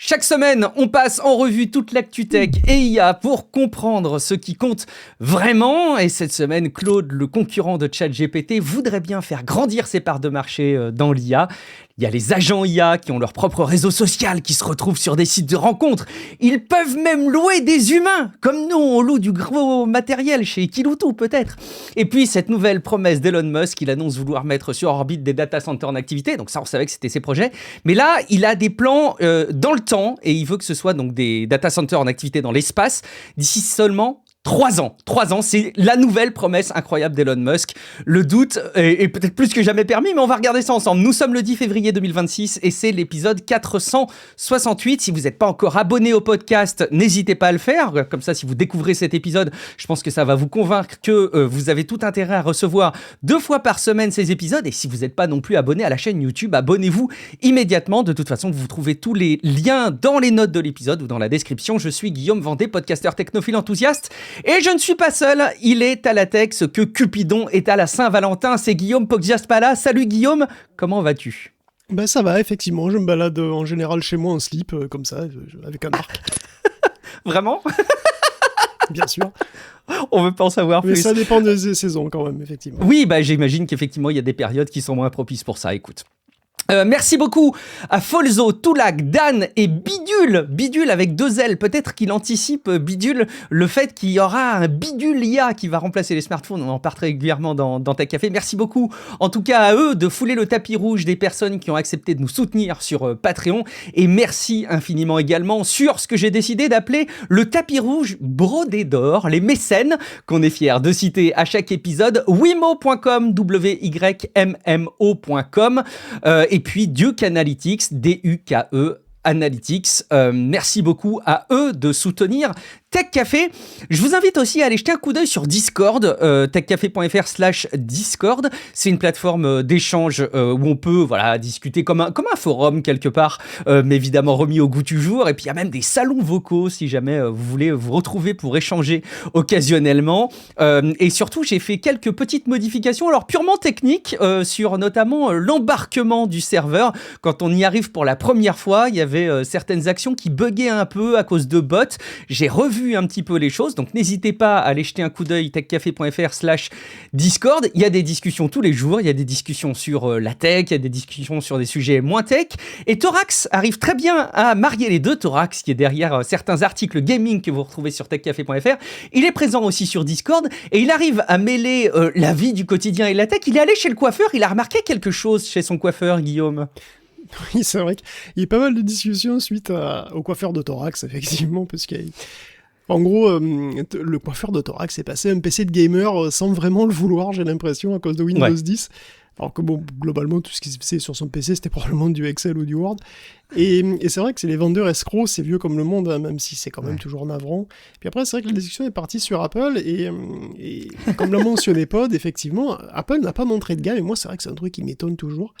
Chaque semaine, on passe en revue toute l'actu tech et IA pour comprendre ce qui compte vraiment. Et cette semaine, Claude, le concurrent de ChatGPT, voudrait bien faire grandir ses parts de marché dans l'IA. Il y a les agents IA qui ont leur propre réseau social, qui se retrouvent sur des sites de rencontres. Ils peuvent même louer des humains, comme nous, on loue du gros matériel chez Kiloutou peut-être. Et puis cette nouvelle promesse d'Elon Musk, il annonce vouloir mettre sur orbite des data centers en activité. Donc ça, on savait que c'était ses projets. Mais là, il a des plans dans le temps et il veut que ce soit donc des data centers en activité dans l'espace d'ici seulement 3 ans. 3 ans, c'est la nouvelle promesse incroyable d'Elon Musk. Le doute est peut-être plus que jamais permis, mais on va regarder ça ensemble. Nous sommes le 10 février 2026 et c'est l'épisode 468. Si vous n'êtes pas encore abonné au podcast, n'hésitez pas à le faire. Comme ça, si vous découvrez cet épisode, je pense que ça va vous convaincre que vous avez tout intérêt à recevoir 2 fois par semaine ces épisodes. Et si vous n'êtes pas non plus abonné à la chaîne YouTube, abonnez-vous immédiatement. De toute façon, vous trouvez tous les liens dans les notes de l'épisode ou dans la description. Je suis Guillaume Vendée, podcasteur technophile enthousiaste. Et je ne suis pas seul, il est à la tech ce que Cupidon est à la Saint-Valentin, c'est Guillaume Poggiaspala. Salut Guillaume, comment vas-tu ? Ben ça va, effectivement, je me balade en général chez moi en slip, comme ça, avec un arc. Vraiment ? Bien sûr. On veut pas en savoir plus. Mais ça dépend des saisons quand même, effectivement. Oui, bah j'imagine qu'effectivement il y a des périodes qui sont moins propices pour ça, écoute. Merci beaucoup à Folzo, Toulac, Dan et Bidule. Bidule avec 2 L. Peut-être qu'il anticipe, Bidule, le fait qu'il y aura un Bidule IA qui va remplacer les smartphones. On en parle régulièrement dans Tech Café. Merci beaucoup, en tout cas à eux, de fouler le tapis rouge des personnes qui ont accepté de nous soutenir sur Patreon. Et merci infiniment également sur ce que j'ai décidé d'appeler le tapis rouge brodé d'or, les mécènes qu'on est fiers de citer à chaque épisode. Wimo.com, WYMMO.com. Et puis Duke Analytics, DUKE Analytics. Merci beaucoup à eux de soutenir Tech Café. Je vous invite aussi à aller jeter un coup d'œil sur Discord, techcafé.fr/Discord. C'est une plateforme d'échange où on peut discuter comme un forum quelque part, mais évidemment remis au goût du jour. Et puis il y a même des salons vocaux si jamais vous voulez vous retrouver pour échanger occasionnellement. Et surtout, j'ai fait quelques petites modifications, alors purement techniques, sur notamment l'embarquement du serveur. Quand on y arrive pour la première fois, il y avait certaines actions qui buggaient un peu à cause de bots. J'ai revu un petit peu les choses, donc n'hésitez pas à aller jeter un coup d'œil techcafé.fr/Discord. Il y a des discussions tous les jours, il y a des discussions sur la tech, il y a des discussions sur des sujets moins tech, et Thorax arrive très bien à marier les deux. Thorax qui est derrière certains articles gaming que vous retrouvez sur techcafé.fr, il est présent aussi sur Discord, et il arrive à mêler la vie du quotidien et la tech. Il est allé chez le coiffeur, il a remarqué quelque chose chez son coiffeur, Guillaume. Oui, c'est vrai qu'il y a pas mal de discussions suite au coiffeur de Thorax, effectivement, parce qu'en gros, le coiffeur de Thorax est passé un PC de gamer sans vraiment le vouloir, j'ai l'impression, à cause de Windows 10. Alors que bon, globalement, tout ce qui se faisait sur son PC, c'était probablement du Excel ou du Word. Et c'est vrai que c'est les vendeurs escrocs, c'est vieux comme le monde, hein, même si c'est quand même toujours navrant. Puis après, c'est vrai que la discussion est partie sur Apple, et comme l'a mentionné Pod, effectivement, Apple n'a pas montré de gamme, et moi, c'est vrai que c'est un truc qui m'étonne toujours.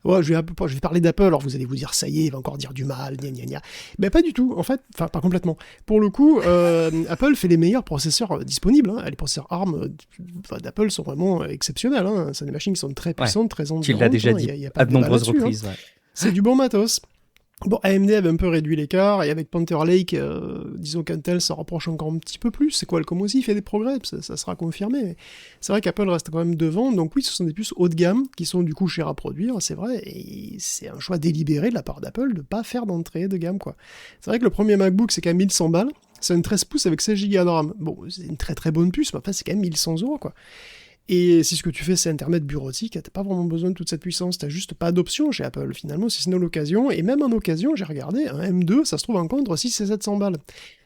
Ouais, je vais parler d'Apple, alors vous allez vous dire, ça y est, il va encore dire du mal, gna gna gna. Ben pas du tout, en fait, enfin pas complètement. Pour le coup, Apple fait les meilleurs processeurs disponibles, hein. Les processeurs ARM d'Apple sont vraiment exceptionnels, hein. C'est des machines qui sont très puissantes, très endurantes. Tu l'as déjà dit à de nombreuses reprises. Hein. C'est du bon matos. Bon, AMD avait un peu réduit l'écart, et avec Panther Lake, disons qu'Intel s'en rapproche encore un petit peu plus. C'est Qualcomm aussi, il fait des progrès, ça sera confirmé. Mais c'est vrai qu'Apple reste quand même devant, donc oui, ce sont des puces haut de gamme, qui sont du coup chères à produire, c'est vrai, et c'est un choix délibéré de la part d'Apple de pas faire d'entrée de gamme, quoi. C'est vrai que le premier MacBook, c'est quand même 1100 balles, c'est un 13 pouces avec 16 Go de RAM. Bon, c'est une très très bonne puce, mais enfin, c'est quand même 1100 €, quoi. Et si ce que tu fais, c'est Internet bureautique, t'as pas vraiment besoin de toute cette puissance, t'as juste pas d'option chez Apple, finalement, si ce n'est l'occasion. Et même en occasion, j'ai regardé, un M2, ça se trouve encore entre 6 et 700 balles.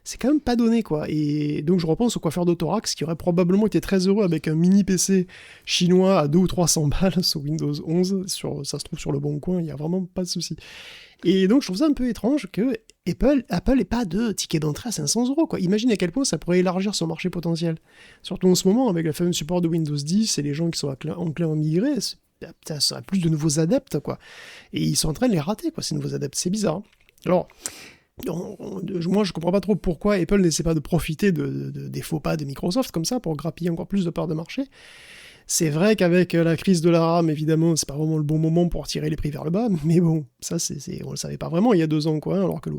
C'est quand même pas donné, quoi. Et donc je repense au coiffeur de Thorax, qui aurait probablement été très heureux avec un mini PC chinois à 200 ou 300 balles sur Windows 11, ça se trouve sur le bon coin, il y a vraiment pas de souci. Et donc je trouve ça un peu étrange que Apple ait pas de ticket d'entrée à 500 €, quoi. Imagine à quel point ça pourrait élargir son marché potentiel. Surtout en ce moment, avec le fameux support de Windows 10 et les gens qui sont enclins à migrer, ça a plus de nouveaux adeptes, quoi. Et ils sont en train de les rater, quoi, ces nouveaux adeptes. C'est bizarre. Hein. Alors, moi, je comprends pas trop pourquoi Apple n'essaie pas de profiter des faux pas de Microsoft comme ça pour grappiller encore plus de parts de marché. C'est vrai qu'avec la crise de la RAM, évidemment, c'est pas vraiment le bon moment pour tirer les prix vers le bas, mais bon, ça, on le savait pas vraiment il y a 2 ans, quoi, alors que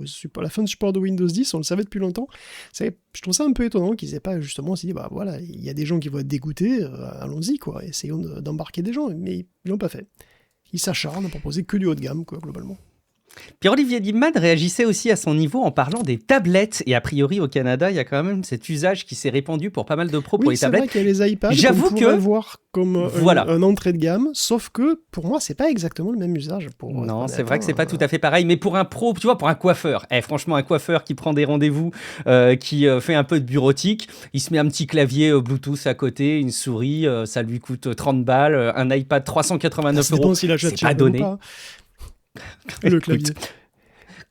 la fin de support de Windows 10, on le savait depuis longtemps. Je trouve ça un peu étonnant qu'ils aient pas justement aussi dit, bah voilà, il y a des gens qui vont être dégoûtés, allons-y, quoi, essayons d'embarquer des gens, mais ils l'ont pas fait. Ils s'acharnent à proposer que du haut de gamme, quoi, globalement. Pierre-Olivier Lippmann réagissait aussi à son niveau en parlant des tablettes. Et a priori, au Canada, il y a quand même cet usage qui s'est répandu pour pas mal de pros pour les tablettes. Oui, c'est vrai qu'il y a les iPads J'avoue qu'on pourrait voir comme un entrée de gamme, sauf que pour moi, c'est pas exactement le même usage. Non, c'est vrai que c'est pas tout à fait pareil. Mais pour un pro, tu vois, pour un coiffeur, franchement, un coiffeur qui prend des rendez-vous, qui fait un peu de bureautique, il se met un petit clavier Bluetooth à côté, une souris, ça lui coûte 30 balles, un iPad 389 €. C'est pas donné. Le clavier.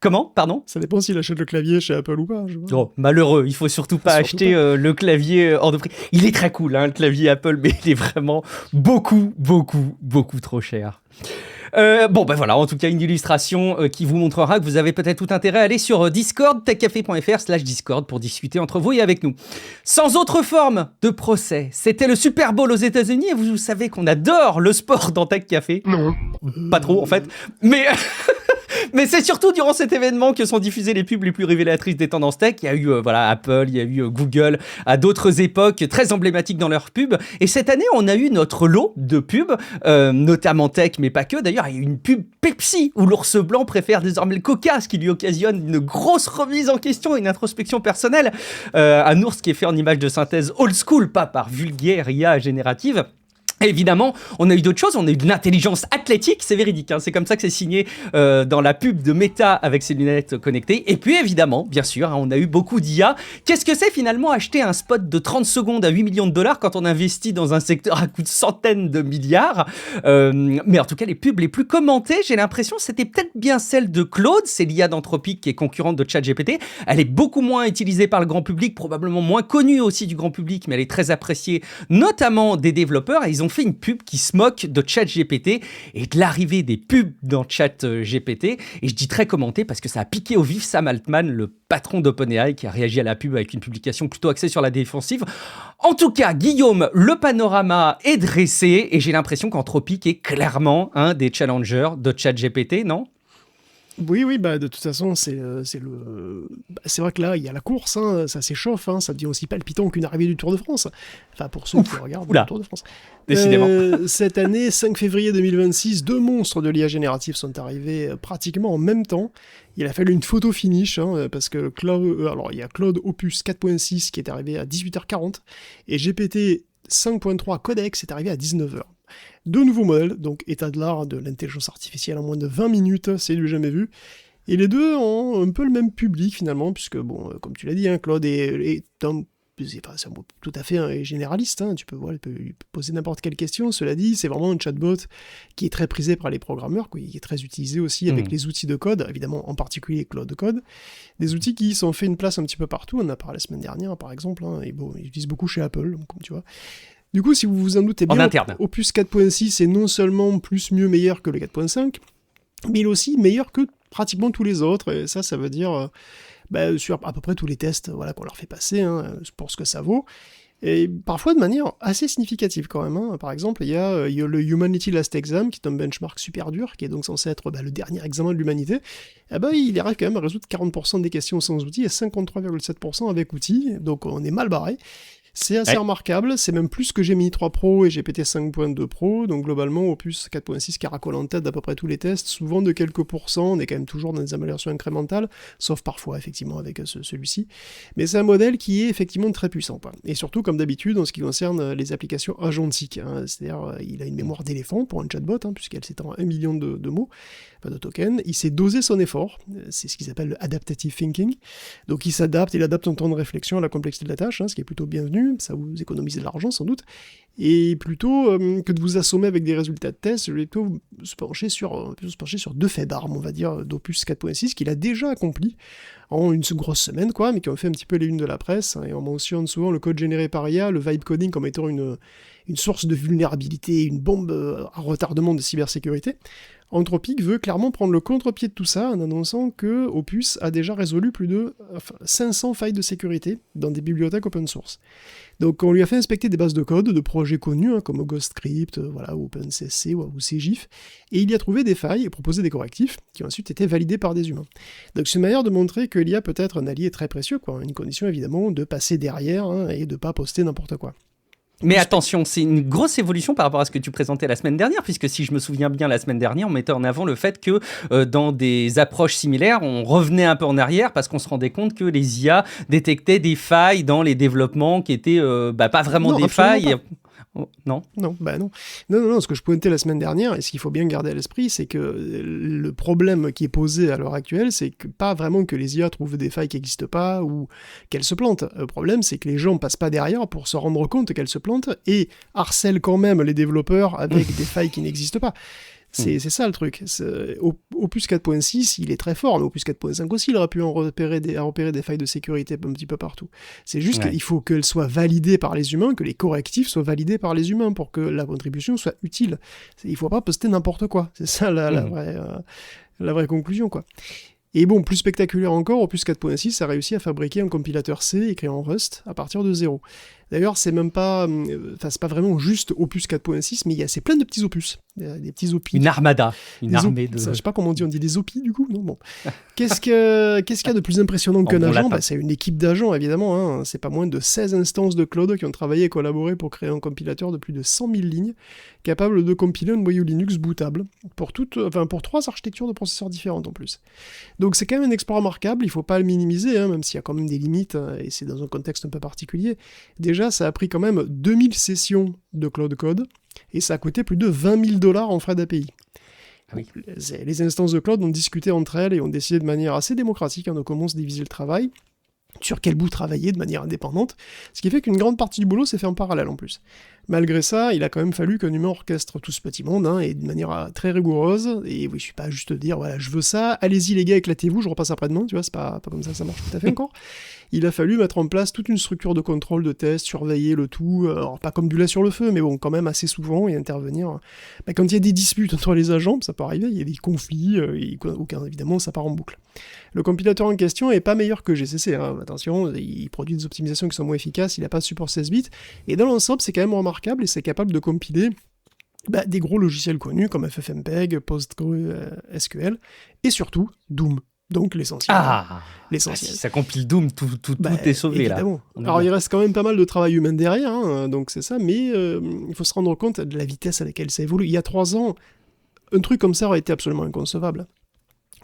Comment? Pardon? Ça dépend s'il achète le clavier chez Apple ou pas. Oh, malheureux, il faut surtout pas acheter le clavier hors de prix. Il est très cool, hein, le clavier Apple, mais il est vraiment beaucoup trop cher. Bon, ben voilà, en tout cas, une illustration qui vous montrera que vous avez peut-être tout intérêt à aller sur Discord, techcafé.fr/Discord pour discuter entre vous et avec nous. Sans autre forme de procès, c'était le Super Bowl aux États-Unis et vous savez qu'on adore le sport dans Tech Café. Non. Pas trop, en fait. Mais... Mais c'est surtout durant cet événement que sont diffusées les pubs les plus révélatrices des tendances tech. Il y a eu Apple, il y a eu Google à d'autres époques très emblématiques dans leurs pubs. Et cette année, on a eu notre lot de pubs, notamment tech, mais pas que. D'ailleurs, il y a eu une pub Pepsi où l'ours blanc préfère désormais le coca, ce qui lui occasionne une grosse remise en question et une introspection personnelle. Un ours qui est fait en image de synthèse old school, pas par vulgaire IA générative. Et évidemment, on a eu d'autres choses, on a eu de l'intelligence athlétique, c'est véridique, hein, c'est comme ça que c'est signé dans la pub de Meta avec ses lunettes connectées. Et puis évidemment, bien sûr, hein, on a eu beaucoup d'IA. Qu'est-ce que c'est finalement acheter un spot de 30 secondes à 8 millions de dollars quand on investit dans un secteur à coût de centaines de milliards? Mais en tout cas, les pubs les plus commentées, j'ai l'impression, c'était peut-être bien celle de Claude, c'est l'IA d'Anthropic qui est concurrente de ChatGPT. Elle est beaucoup moins utilisée par le grand public, probablement moins connue aussi du grand public, mais elle est très appréciée, notamment des développeurs. Et ils ont fait une pub qui se moque de ChatGPT et de l'arrivée des pubs dans ChatGPT. Et je dis très commenté parce que ça a piqué au vif Sam Altman, le patron d'OpenAI, qui a réagi à la pub avec une publication plutôt axée sur la défensive. En tout cas, Guillaume, le panorama est dressé et j'ai l'impression qu'Anthropic est clairement un des challengers de ChatGPT, non ? Oui, bah de toute façon, c'est vrai que là, il y a la course, hein, ça s'échauffe, hein, ça devient aussi palpitant qu'une arrivée du Tour de France. Enfin, pour ceux qui regardent le Tour de France. Décidément. Cette année, 5 février 2026, 2 monstres de l'IA générative sont arrivés pratiquement en même temps. Il a fallu une photo finish, hein, parce que il y a Claude Opus 4.6 qui est arrivé à 18h40, et GPT 5.3 Codex est arrivé à 19h. 2 nouveaux modèles, donc état de l'art de l'intelligence artificielle en moins de 20 minutes, c'est du jamais vu. Et les deux ont un peu le même public finalement, puisque, bon, comme tu l'as dit, hein, Claude est c'est un mot tout à fait généraliste, hein, tu peux lui poser n'importe quelle question. Cela dit, c'est vraiment un chatbot qui est très prisé par les programmeurs, qui est très utilisé aussi avec les outils de code, évidemment en particulier Claude Code, des outils qui sont fait une place un petit peu partout. On en a parlé la semaine dernière par exemple, hein, et bon, ils utilisent beaucoup chez Apple, comme tu vois. Du coup, si vous vous en doutez bien, Opus 4.6 est non seulement meilleur que le 4.5, mais il est aussi meilleur que pratiquement tous les autres, et ça veut dire sur à peu près tous les tests qu'on leur fait passer, hein, pour ce que ça vaut, et parfois de manière assez significative quand même. Hein. Par exemple, il y a le Humanity Last Exam, qui est un benchmark super dur, qui est donc censé être le dernier examen de l'humanité. Il arrive quand même à résoudre 40% des questions sans outils et 53,7% avec outils, donc on est mal barré. C'est assez remarquable, c'est même plus que Gemini 3 Pro et GPT 5.2 Pro, donc globalement Opus 4.6 caracole en tête d'à peu près tous les tests, souvent de quelques pourcents, on est quand même toujours dans des améliorations incrémentales, sauf parfois effectivement avec celui-ci, mais c'est un modèle qui est effectivement très puissant, quoi. Et surtout comme d'habitude en ce qui concerne les applications agentiques, hein, c'est-à-dire il a une mémoire d'éléphant pour un chatbot, hein, puisqu'elle s'étend à 1 million de mots, de tokens, il sait doser son effort, c'est ce qu'ils appellent le adaptative thinking, donc il adapte son temps de réflexion à la complexité de la tâche, hein, ce qui est plutôt bienvenu, ça vous économise de l'argent sans doute, et plutôt que de vous assommer avec des résultats de tests, je vais plutôt se pencher sur 2 faits d'armes, on va dire, d'Opus 4.6, qu'il a déjà accompli en une grosse semaine, quoi, mais qui ont fait un petit peu les unes de la presse, hein, et on mentionne souvent le code généré par IA, le vibe coding comme étant une source de vulnérabilité, une bombe à retardement de cybersécurité. Anthropic veut clairement prendre le contre-pied de tout ça en annonçant que Opus a déjà résolu plus de 500 failles de sécurité dans des bibliothèques open source. Donc on lui a fait inspecter des bases de code de projets connus comme Ghostscript, OpenCC ou CGIF, et il y a trouvé des failles et proposé des correctifs qui ont ensuite été validés par des humains. Donc c'est une manière de montrer que l'IA peut être un allié très précieux, une condition évidemment de passer derrière et de pas poster n'importe quoi. Mais attention, c'est une grosse évolution par rapport à ce que tu présentais la semaine dernière, puisque si je me souviens bien, la semaine dernière, on mettait en avant le fait que dans des approches similaires, on revenait un peu en arrière parce qu'on se rendait compte que les IA détectaient des failles dans les développements qui étaient pas vraiment des failles. Pas. Oh, non. Non, ce que je pointais la semaine dernière, et ce qu'il faut bien garder à l'esprit, c'est que le problème qui est posé à l'heure actuelle, c'est que pas vraiment que les IA trouvent des failles qui n'existent pas ou qu'elles se plantent. Le problème, c'est que les gens passent pas derrière pour se rendre compte qu'elles se plantent et harcèlent quand même les développeurs avec des failles qui n'existent pas. C'est ça le truc. Opus 4.6, il est très fort, mais Opus 4.5 aussi, il aurait pu repérer des failles de sécurité un petit peu partout. C'est juste qu'il faut qu'elles soient validées par les humains, que les correctifs soient validés par les humains pour que la contribution soit utile. Il ne faut pas poster n'importe quoi. C'est ça la vraie conclusion, quoi. Et bon, plus spectaculaire encore, Opus 4.6 a réussi à fabriquer un compilateur C écrit en Rust à partir de zéro. D'ailleurs, c'est pas vraiment juste Opus 4.6, mais c'est plein de petits opus. Des petits opis. Une armada. Une armée de... Je sais pas comment on dit des opis du coup. Non, bon. Qu'est-ce qu'il y a de plus impressionnant qu'un agent ? C'est une équipe d'agents, évidemment. C'est pas moins de 16 instances de Claude qui ont travaillé et collaboré pour créer un compilateur de plus de 100 000 lignes, capable de compiler un noyau Linux bootable, pour 3 architectures de processeurs différentes en plus. Donc c'est quand même un exploit remarquable, il faut pas le minimiser, même s'il y a quand même des limites, et c'est dans un contexte un peu particulier. Déjà, ça a pris quand même 2000 sessions de Cloud Code, et ça a coûté plus de $20 000 en frais d'API. Oui. Les instances de Cloud ont discuté entre elles et ont décidé de manière assez démocratique de comment se diviser le travail, sur quel bout travailler de manière indépendante, ce qui fait qu'une grande partie du boulot s'est fait en parallèle en plus. Malgré ça, il a quand même fallu qu'un humain orchestre tout ce petit monde, et de manière très rigoureuse, et oui, je suis pas juste dire, voilà, je veux ça, allez-y les gars, éclatez-vous, je repasse après-demain, tu vois, c'est pas comme ça marche tout à fait encore. Il a fallu mettre en place toute une structure de contrôle, de test, surveiller le tout, alors pas comme du lait sur le feu, mais bon, quand même assez souvent, et intervenir. Quand il y a des disputes entre les agents, ça peut arriver, il y a des conflits, évidemment, ça part en boucle. Le compilateur en question est pas meilleur que GCC, attention, il produit des optimisations qui sont moins efficaces, il n'a pas de support 16 bits, et dans l'ensemble, c'est quand même remarquable, et c'est capable de compiler des gros logiciels connus comme FFmpeg, PostgreSQL, et surtout Doom. Donc l'essentiel. L'essentiel. Si ça compile Doom, tout est sauvé évidemment. Là. Alors il reste quand même pas mal de travail humain derrière, donc c'est ça, mais il faut se rendre compte de la vitesse à laquelle ça évolue. Il y a 3 ans, un truc comme ça aurait été absolument inconcevable.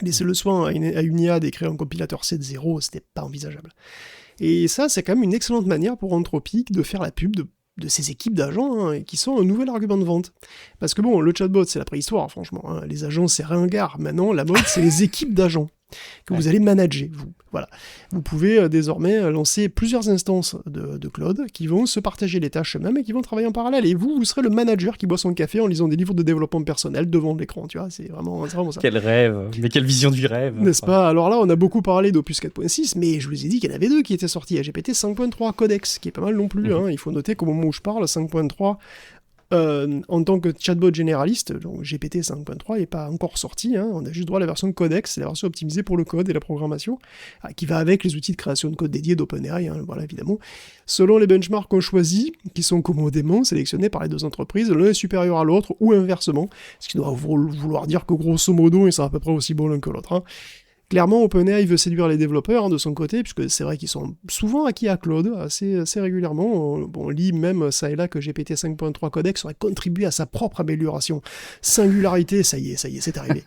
Laisser le soin à une IA d'écrire un compilateur C de 0, c'était pas envisageable. Et ça, c'est quand même une excellente manière pour Anthropic de faire la pub de ces équipes d'agents qui sont un nouvel argument de vente. Parce que bon, le chatbot, c'est la préhistoire, franchement. Les agents, c'est ringard. Maintenant, la mode, c'est les équipes d'agents que vous allez manager, vous. Voilà. Vous pouvez désormais lancer plusieurs instances de Claude qui vont se partager les tâches eux-mêmes et qui vont travailler en parallèle. Et vous serez le manager qui boit son café en lisant des livres de développement personnel devant l'écran, tu vois, c'est vraiment ça. Quel rêve, mais quelle vision du rêve. N'est-ce pas ? Alors là, on a beaucoup parlé d'Opus 4.6, mais je vous ai dit qu'il y en avait 2 qui étaient sortis, GPT 5.3 Codex, qui est pas mal non plus, Il faut noter qu'au moment où je parle, 5.3, en tant que chatbot généraliste, donc GPT 5.3 n'est pas encore sorti, on a juste droit à la version Codex, c'est la version optimisée pour le code et la programmation, qui va avec les outils de création de code dédiés d'OpenAI, voilà évidemment. Selon les benchmarks qu'on choisit, qui sont commodément sélectionnés par les 2 entreprises, l'un est supérieur à l'autre, ou inversement, ce qui doit vouloir dire que grosso modo, ils sont à peu près aussi bons l'un que l'autre. Clairement, OpenAI veut séduire les développeurs de son côté, puisque c'est vrai qu'ils sont souvent acquis à Claude, assez régulièrement. On lit même ça et là que GPT 5.3 Codex aurait contribué à sa propre amélioration. Singularité, ça y est, c'est arrivé.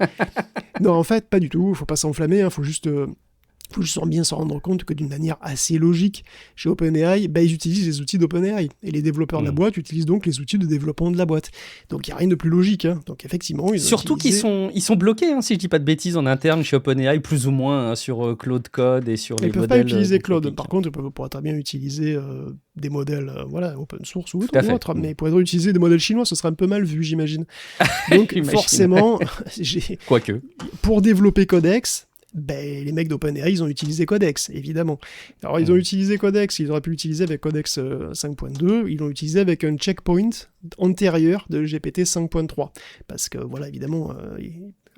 Non, en fait, pas du tout, faut pas s'enflammer, faut juste bien se rendre compte que d'une manière assez logique, chez OpenAI, ils utilisent les outils d'OpenAI. Et les développeurs de la boîte utilisent donc les outils de développement de la boîte. Donc il n'y a rien de plus logique. Donc effectivement, surtout qu'ils sont bloqués, si je dis pas de bêtises, en interne chez OpenAI, plus ou moins, sur Claude Code et sur les modèles. Ils ne peuvent pas utiliser Claude. Par contre, ils pourraient très bien utiliser des modèles open source ou autre, mais ils pourraient utiliser des modèles chinois, ce serait un peu mal vu, j'imagine. Donc forcément, quoique. Pour développer Codex, Ben, les mecs d'OpenAI, ils ont utilisé Codex, évidemment. Alors, ils ont utilisé Codex, ils auraient pu l'utiliser avec Codex 5.2, ils l'ont utilisé avec un checkpoint antérieur de GPT 5.3. Parce que, voilà, évidemment,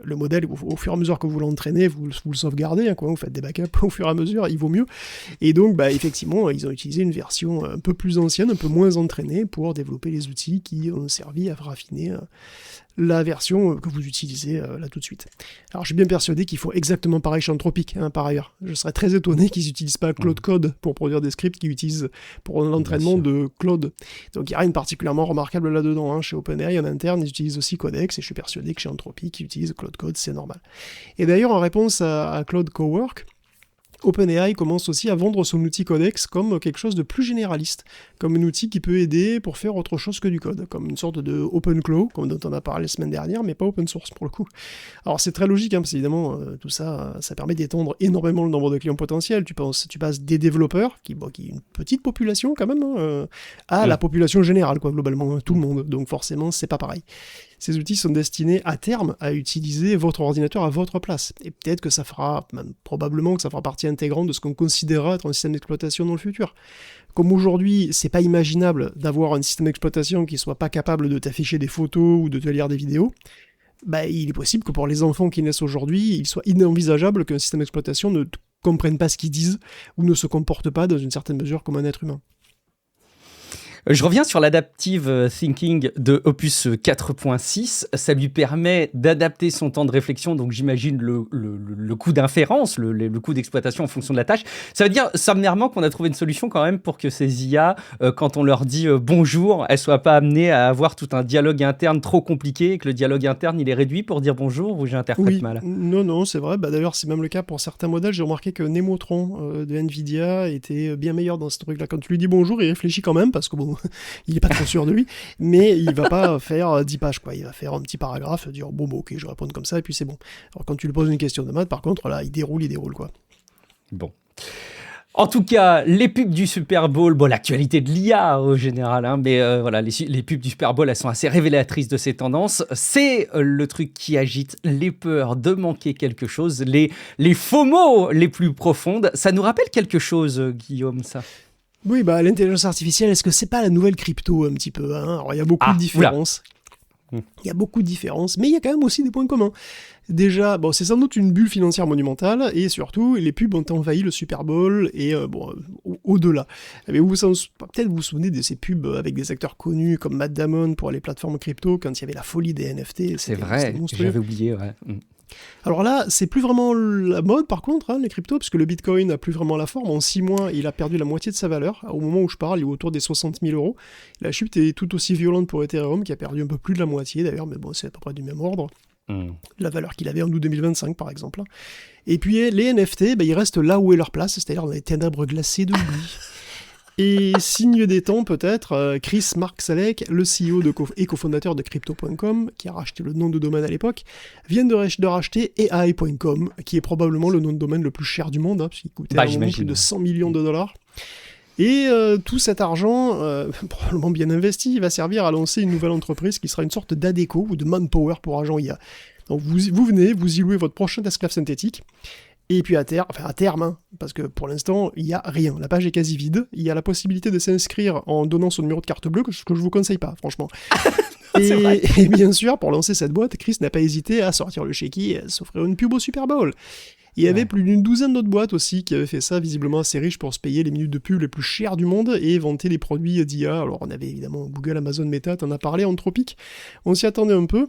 le modèle, au fur et à mesure que vous l'entraînez, vous le sauvegardez, hein, quoi, vous faites des backups au fur et à mesure, il vaut mieux. Et donc, bah, effectivement, ils ont utilisé une version un peu plus ancienne, un peu moins entraînée, pour développer les outils qui ont servi à raffiner la version que vous utilisez là tout de suite. Alors je suis bien persuadé qu'ils font exactement pareil chez Anthropic, hein, par ailleurs. Je serais très étonné qu'ils n'utilisent pas Claude Code pour produire des scripts qu'ils utilisent pour l'entraînement de Claude. Donc il n'y a rien de particulièrement remarquable là-dedans. Hein. Chez OpenAI en interne, ils utilisent aussi Codex, et je suis persuadé que chez Anthropic, ils utilisent Claude Code, c'est normal. Et d'ailleurs, en réponse à Claude Cowork, OpenAI commence aussi à vendre son outil Codex comme quelque chose de plus généraliste, comme un outil qui peut aider pour faire autre chose que du code, comme une sorte de OpenClaw, comme dont on a parlé la semaine dernière, mais pas open source pour le coup. Alors c'est très logique, hein, parce qu'évidemment, tout ça, ça permet d'étendre énormément le nombre de clients potentiels. Tu passes des développeurs, qui est une petite population quand même, à la population générale, quoi, globalement, tout le monde. Donc forcément, c'est pas pareil. Ces outils sont destinés à terme à utiliser votre ordinateur à votre place. Et peut-être que ça fera, probablement que ça fera partie intégrante de ce qu'on considérera être un système d'exploitation dans le futur. Comme aujourd'hui, c'est pas imaginable d'avoir un système d'exploitation qui soit pas capable de t'afficher des photos ou de te lire des vidéos, bah, il est possible que pour les enfants qui naissent aujourd'hui, il soit inenvisageable qu'un système d'exploitation ne comprenne pas ce qu'ils disent ou ne se comporte pas dans une certaine mesure comme un être humain. Je reviens sur l'adaptive thinking de Opus 4.6. Ça lui permet d'adapter son temps de réflexion, donc j'imagine le coût d'inférence, le coût d'exploitation en fonction de la tâche. Ça veut dire sommairement qu'on a trouvé une solution quand même pour que ces IA, quand on leur dit bonjour, elles ne soient pas amenées à avoir tout un dialogue interne trop compliqué et que le dialogue interne il est réduit pour dire bonjour, ou j'interprète mal? Non, c'est vrai. Bah, d'ailleurs, c'est même le cas pour certains modèles. J'ai remarqué que Nemotron de Nvidia était bien meilleur dans ce truc-là. Quand tu lui dis bonjour, il réfléchit quand même, parce que bon, il est pas trop sûr de lui, mais il va pas faire 10 pages, quoi. Il va faire un petit paragraphe, dire bon, ok, je réponds comme ça, et puis c'est bon. Alors quand tu lui poses une question de maths, par contre, là, il déroule, quoi. Bon. En tout cas, les pubs du Super Bowl, bon, l'actualité de l'IA au général, hein, mais voilà, les pubs du Super Bowl, elles sont assez révélatrices de ces tendances. C'est le truc qui agite les peurs de manquer quelque chose, les FOMO les plus profondes. Ça nous rappelle quelque chose, Guillaume, ça? Oui, bah l'intelligence artificielle, est-ce que c'est pas la nouvelle crypto un petit peu, hein? Alors il y a beaucoup de différences. Il y a beaucoup de différences, mais il y a quand même aussi des points communs. Déjà, bon, c'est sans doute une bulle financière monumentale, et surtout, les pubs ont envahi le Super Bowl, et au-delà. Mais peut-être vous vous souvenez de ces pubs avec des acteurs connus comme Matt Damon pour les plateformes crypto, quand il y avait la folie des NFT. C'est vrai, j'avais oublié, ouais. Alors là, c'est plus vraiment la mode par contre, hein, les cryptos, parce que le Bitcoin n'a plus vraiment la forme. En 6 mois, il a perdu la moitié de sa valeur. Au moment où je parle, il est autour des 60 000 euros. La chute est tout aussi violente pour Ethereum, qui a perdu un peu plus de la moitié d'ailleurs, mais bon, c'est à peu près du même ordre. La valeur qu'il avait en août 2025 par exemple. Et puis les NFT, ils restent là où est leur place, c'est-à-dire dans les ténèbres glacées de l'oubli. Et signe des temps peut-être, Chris Marksalek, le CEO et cofondateur de Crypto.com, qui a racheté le nom de domaine à l'époque, vient de racheter AI.com, qui est probablement le nom de domaine le plus cher du monde, hein, puisqu'il coûtait plus de 100 millions de dollars. Et tout cet argent, probablement bien investi, va servir à lancer une nouvelle entreprise qui sera une sorte d'ADECO ou de Manpower pour agents IA. Donc vous venez, vous y louez votre prochain esclave synthétique. Et puis à terme, hein, parce que pour l'instant, il n'y a rien. La page est quasi vide. Il y a la possibilité de s'inscrire en donnant son numéro de carte bleue, ce que je ne vous conseille pas, franchement. Et bien sûr, pour lancer cette boîte, Chris n'a pas hésité à sortir le chéquier et à s'offrir une pub au Super Bowl. Il y avait plus d'une douzaine d'autres boîtes aussi qui avaient fait ça, visiblement assez riches pour se payer les minutes de pub les plus chères du monde et vanter les produits d'IA. Alors on avait évidemment Google, Amazon, Meta, t'en as parlé, Anthropic. On s'y attendait un peu.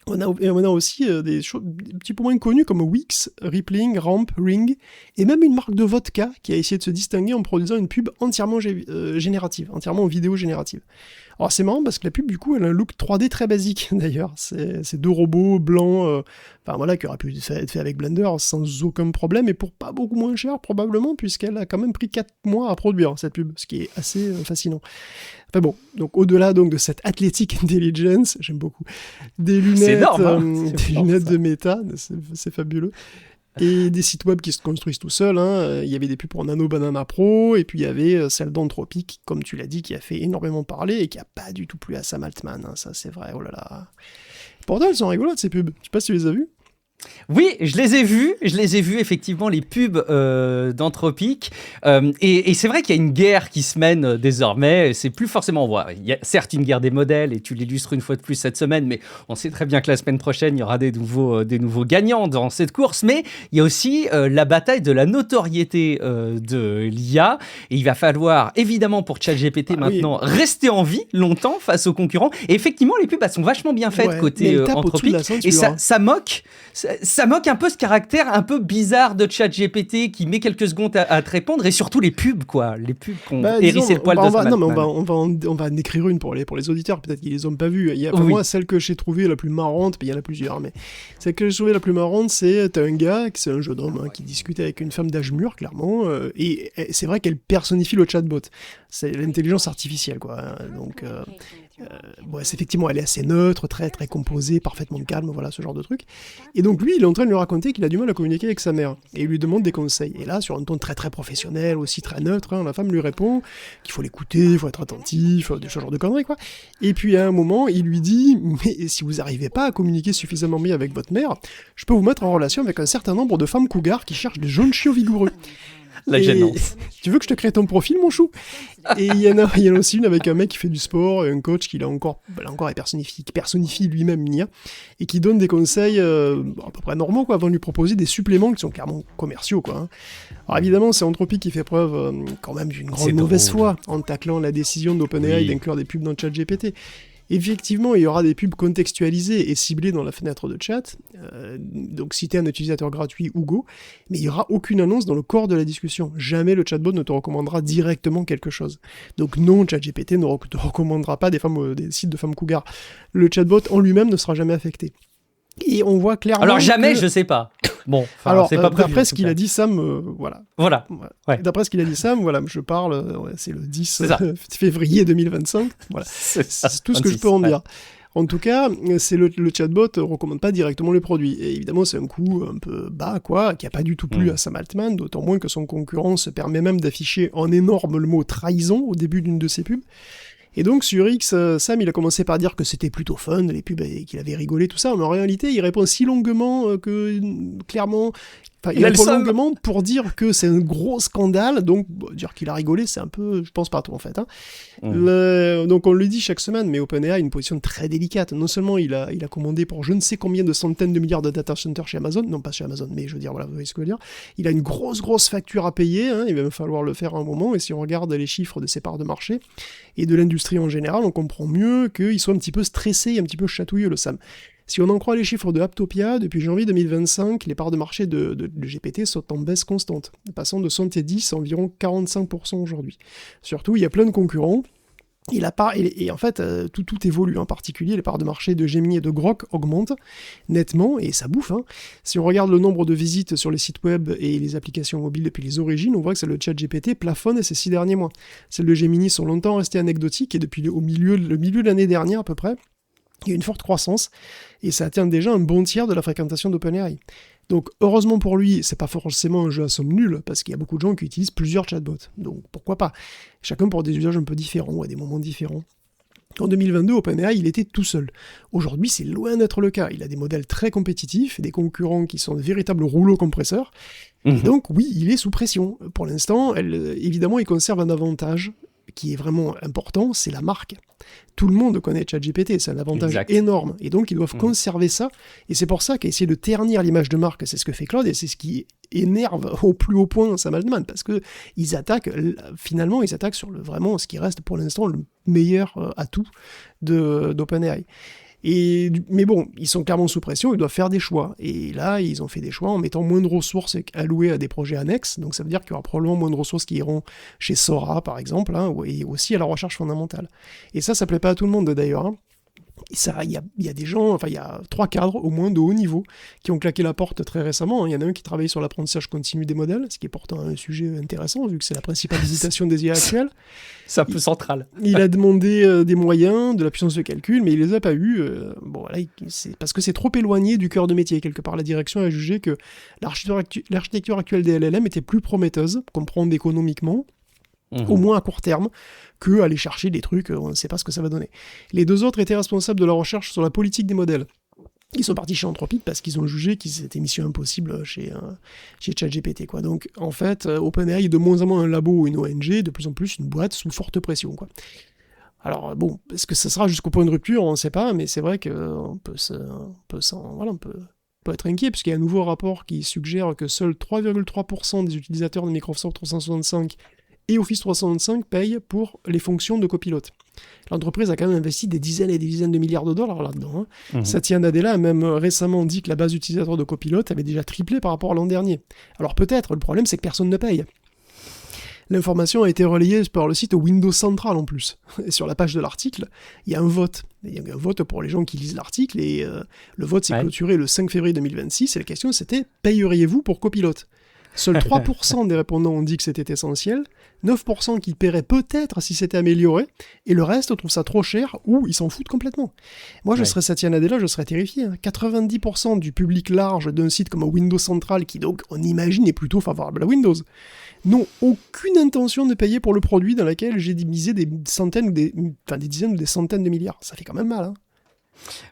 On a aussi des choses un petit peu moins connues comme Wix, Rippling, Ramp, Ring, et même une marque de vodka qui a essayé de se distinguer en produisant une pub entièrement générative, entièrement en vidéo générative. Alors c'est marrant parce que la pub, du coup, elle a un look 3D très basique d'ailleurs. C'est deux robots blancs, qui auraient pu être fait avec Blender sans aucun problème, et pour pas beaucoup moins cher probablement, puisqu'elle a quand même pris 4 mois à produire cette pub, ce qui est assez fascinant. Enfin bon, donc au-delà donc de cette athletic intelligence, j'aime beaucoup, des lunettes, énorme, des lunettes de Meta, c'est fabuleux. Et des sites web qui se construisent tout seuls, hein. Il y avait des pubs pour Nano Banana Pro, et puis il y avait celle d'Anthropic, comme tu l'as dit, qui a fait énormément parler et qui a pas du tout plu à Sam Altman, hein. Ça c'est vrai, oh là là. Pourtant elles sont rigolotes ces pubs, je sais pas si tu les as vues. Oui, je les ai vus effectivement, les pubs d'Anthropic. Et c'est vrai qu'il y a une guerre qui se mène désormais. C'est plus forcément. Il y a certes une guerre des modèles, et tu l'illustres une fois de plus cette semaine, mais on sait très bien que la semaine prochaine, il y aura des nouveaux gagnants dans cette course. Mais il y a aussi la bataille de la notoriété de l'IA. Et il va falloir, évidemment, pour ChatGPT maintenant, rester en vie longtemps face aux concurrents. Et effectivement, les pubs, elles sont vachement bien faites côté Anthropic. Et ça moque un peu ce caractère un peu bizarre de ChatGPT qui met quelques secondes à te répondre, et surtout les pubs qu'on hérissé le poil de Sam Altman. On va en écrire une pour les auditeurs, peut-être qu'ils les ont pas vues. Moi, celle que j'ai trouvée la plus marrante, il y en a plusieurs, mais celle que j'ai trouvée la plus marrante, t'as un gars, c'est un jeune homme qui discute avec une femme d'âge mûr, clairement, et c'est vrai qu'elle personnifie le chatbot. C'est l'intelligence artificielle, quoi. Donc, effectivement, elle est assez neutre, très, très composée, parfaitement calme, voilà, ce genre de truc. Et donc, lui, il est en train de lui raconter qu'il a du mal à communiquer avec sa mère. Et il lui demande des conseils. Et là, sur un ton très, très professionnel, aussi très neutre, la femme lui répond qu'il faut l'écouter, il faut être attentif, ce genre de conneries, quoi. Et puis, à un moment, il lui dit, mais si vous n'arrivez pas à communiquer suffisamment bien avec votre mère, je peux vous mettre en relation avec un certain nombre de femmes cougars qui cherchent des jeunes chiots vigoureux. La gênance. Tu veux que je te crée ton profil, mon chou? Et il y en a aussi une avec un mec qui fait du sport, et un coach qui personnifie lui-même une IA, et qui donne des conseils à peu près normaux, quoi, avant de lui proposer des suppléments qui sont clairement commerciaux, quoi, hein. Alors évidemment, c'est Anthropic qui fait preuve quand même d'une grande mauvaise foi en taclant la décision d'OpenAI d'inclure des pubs dans ChatGPT. Effectivement, il y aura des pubs contextualisées et ciblées dans la fenêtre de chat, donc si t'es un utilisateur gratuit ou Go, mais il n'y aura aucune annonce dans le corps de la discussion. Jamais le chatbot ne te recommandera directement quelque chose. Donc non, ChatGPT ne te recommandera pas des sites de femmes cougars. Le chatbot en lui-même ne sera jamais affecté. Et on voit clairement. Alors jamais, je sais pas. Bon, c'est pas prévu. D'après ce qu'il a dit Sam, voilà. Ouais. D'après ce qu'il a dit Sam, voilà, je parle, c'est le 10 février 2025. Voilà. C'est tout ce que je peux en dire. En tout cas, le chatbot recommande pas directement le produit. Et évidemment, c'est un coût un peu bas, quoi, qui a pas du tout plu à Sam Altman, d'autant moins que son concurrent se permet même d'afficher en énorme le mot trahison au début d'une de ses pubs. Et donc sur X, Sam il a commencé par dire que c'était plutôt fun, les pubs, et qu'il avait rigolé, tout ça, mais en réalité il répond si longuement que clairement... il répond longuement pour dire que c'est un gros scandale, donc dire qu'il a rigolé, c'est un peu, je pense pas trop en fait. Hein. Donc on le dit chaque semaine, mais OpenAI a une position très délicate. Non seulement il a commandé pour je ne sais combien de centaines de milliards de data centers chez Amazon, non pas chez Amazon, mais je veux dire, voilà, vous voyez ce que je veux dire. Il a une grosse facture à payer, hein, il va falloir le faire à un moment, et si on regarde les chiffres de ses parts de marché, et de l'industrie en général, on comprend mieux qu'il soit un petit peu stressé, un petit peu chatouilleux, le Sam. Si on en croit les chiffres de Aptopia, depuis janvier 2025, les parts de marché de GPT sont en baisse constante, passant de 70 à environ 45% aujourd'hui. Surtout, il y a plein de concurrents, et en fait, tout évolue, en particulier les parts de marché de Gemini et de Grok augmentent nettement, et ça bouffe. Hein. Si on regarde le nombre de visites sur les sites web et les applications mobiles depuis les origines, on voit que le ChatGPT plafonne ces 6 derniers mois. Celles de Gemini sont longtemps restées anecdotiques, et depuis le milieu de l'année dernière à peu près, il y a une forte croissance, et ça atteint déjà un bon tiers de la fréquentation d'OpenAI. Donc heureusement pour lui, c'est pas forcément un jeu à somme nulle, parce qu'il y a beaucoup de gens qui utilisent plusieurs chatbots, donc pourquoi pas. Chacun pour des usages un peu différents, ou à des moments différents. En 2022, OpenAI, il était tout seul. Aujourd'hui, c'est loin d'être le cas. Il a des modèles très compétitifs, des concurrents qui sont de véritables rouleaux compresseurs, et donc oui, il est sous pression. Pour l'instant, évidemment, il conserve un avantage qui est vraiment important, c'est la marque. Tout le monde connaît ChatGPT, c'est un avantage énorme, et donc ils doivent conserver ça, et c'est pour ça qu'essayer de ternir l'image de marque, c'est ce que fait Claude, et c'est ce qui énerve au plus haut point Sam Altman, parce que ils attaquent sur vraiment ce qui reste pour l'instant le meilleur atout d'OpenAI. Mais bon, ils sont clairement sous pression, ils doivent faire des choix. Et là, ils ont fait des choix en mettant moins de ressources allouées à des projets annexes. Donc ça veut dire qu'il y aura probablement moins de ressources qui iront chez Sora, par exemple, hein, et aussi à la recherche fondamentale. Et ça plaît pas à tout le monde d'ailleurs. Hein. Il y a des gens, il y a 3 cadres au moins de haut niveau qui ont claqué la porte très récemment. Il y en a un qui travaille sur l'apprentissage continu des modèles, ce qui est pourtant un sujet intéressant vu que c'est la principale hésitation des IA actuelles. C'est un peu central. Il a demandé des moyens, de la puissance de calcul, mais il les a pas eu. C'est parce que c'est trop éloigné du cœur de métier. Quelque part, la direction a jugé que l'architecture actuelle des LLM était plus prometteuse, comprendre économiquement, au moins à court terme, que aller chercher des trucs, on ne sait pas ce que ça va donner. Les 2 autres étaient responsables de la recherche sur la politique des modèles. Ils sont partis chez Anthropic parce qu'ils ont jugé que c'était mission impossible chez ChatGPT, quoi. Donc, en fait, OpenAI est de moins en moins un labo ou une ONG, de plus en plus une boîte sous forte pression, quoi. Alors, bon, est-ce que ça sera jusqu'au point de rupture? On ne sait pas, mais c'est vrai qu'on peut être inquiet, puisqu'il y a un nouveau rapport qui suggère que seuls 3,3% des utilisateurs de Microsoft 365 et Office 365 payent pour les fonctions de copilote. L'entreprise a quand même investi des dizaines et des dizaines de milliards de dollars là-dedans. Satya Nadella a même récemment dit que la base d'utilisateurs de copilote avait déjà triplé par rapport à l'an dernier. Alors peut-être, le problème c'est que personne ne paye. L'information a été relayée par le site Windows Central en plus. Et sur la page de l'article, il y a un vote. Il y a un vote pour les gens qui lisent l'article, et le vote s'est clôturé le 5 février 2026, et la question c'était « Payeriez-vous pour copilote ?» Seuls 3% des répondants ont dit que c'était essentiel, 9% qui paieraient peut-être si c'était amélioré, et le reste trouve ça trop cher ou ils s'en foutent complètement. Moi, je serais Satya Nadella, je serais terrifié. 90% du public large d'un site comme Windows Central, qui donc, on imagine, est plutôt favorable à Windows, n'ont aucune intention de payer pour le produit dans lequel j'ai misé des centaines ou des dizaines ou des centaines de milliards. Ça fait quand même mal, hein.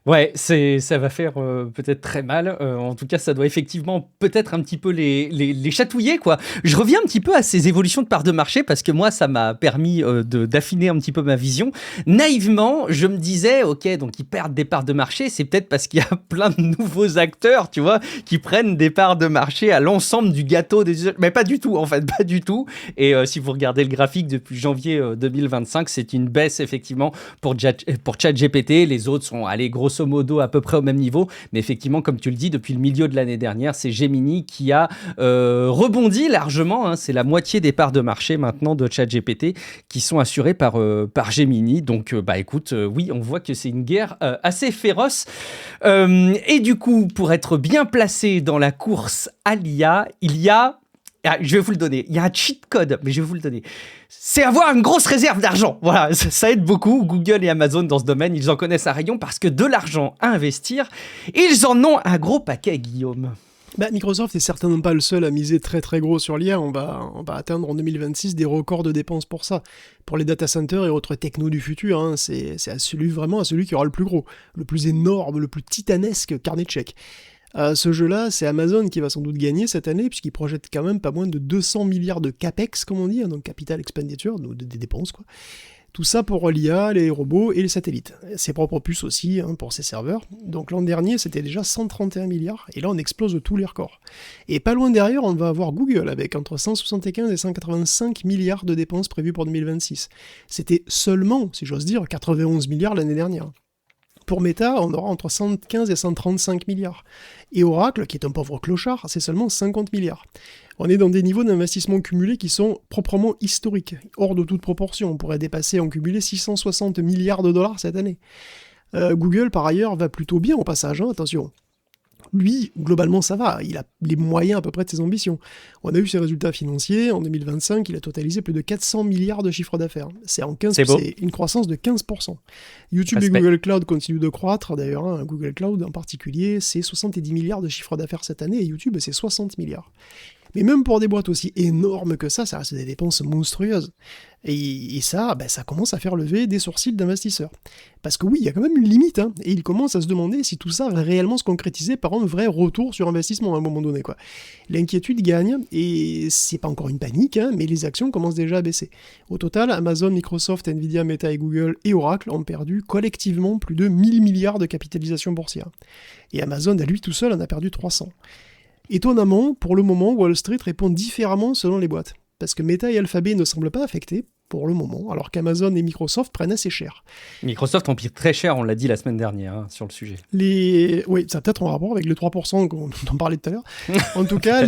Ouais, ça va faire peut-être très mal. En tout cas, ça doit effectivement peut-être un petit peu les chatouiller, quoi. Je reviens un petit peu à ces évolutions de parts de marché parce que moi, ça m'a permis d'affiner un petit peu ma vision. Naïvement, je me disais, ok, donc ils perdent des parts de marché, c'est peut-être parce qu'il y a plein de nouveaux acteurs, tu vois, qui prennent des parts de marché à l'ensemble du gâteau des... Mais pas du tout, en fait, pas du tout. Et si vous regardez le graphique depuis janvier 2025, c'est une baisse, effectivement, pour ChatGPT. Les autres sont allés grosso modo à peu près au même niveau, mais effectivement, comme tu le dis, depuis le milieu de l'année dernière, c'est Gemini qui a rebondi largement, hein. C'est la moitié des parts de marché maintenant de ChatGPT qui sont assurées par Gemini. Donc, écoute, oui, on voit que c'est une guerre assez féroce. Et du coup, pour être bien placé dans la course à l'IA, il y a... Ah, je vais vous le donner. Il y a un cheat code, mais je vais vous le donner. C'est avoir une grosse réserve d'argent. Voilà, ça aide beaucoup. Google et Amazon, dans ce domaine, ils en connaissent un rayon parce que de l'argent à investir, ils en ont un gros paquet, Guillaume. Microsoft est certainement pas le seul à miser très très gros sur l'IA. On va atteindre en 2026 des records de dépenses pour ça. Pour les data centers et autres technos du futur, hein, c'est vraiment à celui qui aura le plus gros, le plus énorme, le plus titanesque carnet de chèques. Ce jeu-là, c'est Amazon qui va sans doute gagner cette année, puisqu'il projette quand même pas moins de 200 milliards de CAPEX, comme on dit, hein, donc capital expenditure, donc des dépenses, quoi. Tout ça pour l'IA, les robots et les satellites. Ses propres puces aussi, hein, pour ses serveurs. Donc l'an dernier, c'était déjà 131 milliards, et là on explose tous les records. Et pas loin derrière, on va avoir Google, avec entre 175 et 185 milliards de dépenses prévues pour 2026. C'était seulement, si j'ose dire, 91 milliards l'année dernière. Pour Meta, on aura entre 115 et 135 milliards. Et Oracle, qui est un pauvre clochard, c'est seulement 50 milliards. On est dans des niveaux d'investissement cumulés qui sont proprement historiques, hors de toute proportion. On pourrait dépasser en cumulé 660 milliards de dollars cette année. Google, par ailleurs, va plutôt bien au passage, hein, attention. Lui, globalement, ça va. Il a les moyens à peu près de ses ambitions. On a eu ses résultats financiers. En 2025, il a totalisé plus de 400 milliards de chiffre d'affaires. C'est une croissance de 15%. YouTube et Google Cloud continuent de croître. D'ailleurs, hein, Google Cloud en particulier, c'est 70 milliards de chiffre d'affaires cette année. Et YouTube, c'est 60 milliards. Mais même pour des boîtes aussi énormes que ça reste des dépenses monstrueuses. Et ça, ça commence à faire lever des sourcils d'investisseurs. Parce que oui, il y a quand même une limite, hein, et ils commencent à se demander si tout ça va réellement se concrétiser par un vrai retour sur investissement à un moment donné, quoi. L'inquiétude gagne, et c'est pas encore une panique, hein, mais les actions commencent déjà à baisser. Au total, Amazon, Microsoft, Nvidia, Meta et Google et Oracle ont perdu collectivement plus de 1000 milliards de capitalisation boursière. Et Amazon, à lui tout seul, en a perdu 300. Étonnamment, pour le moment, Wall Street répond différemment selon les boîtes. Parce que Meta et Alphabet ne semblent pas affectés, pour le moment, alors qu'Amazon et Microsoft prennent assez cher. Microsoft empire très cher, on l'a dit la semaine dernière, hein, sur le sujet. Oui, ça a peut-être un rapport avec les 3% dont on parlait tout à l'heure. En tout cas,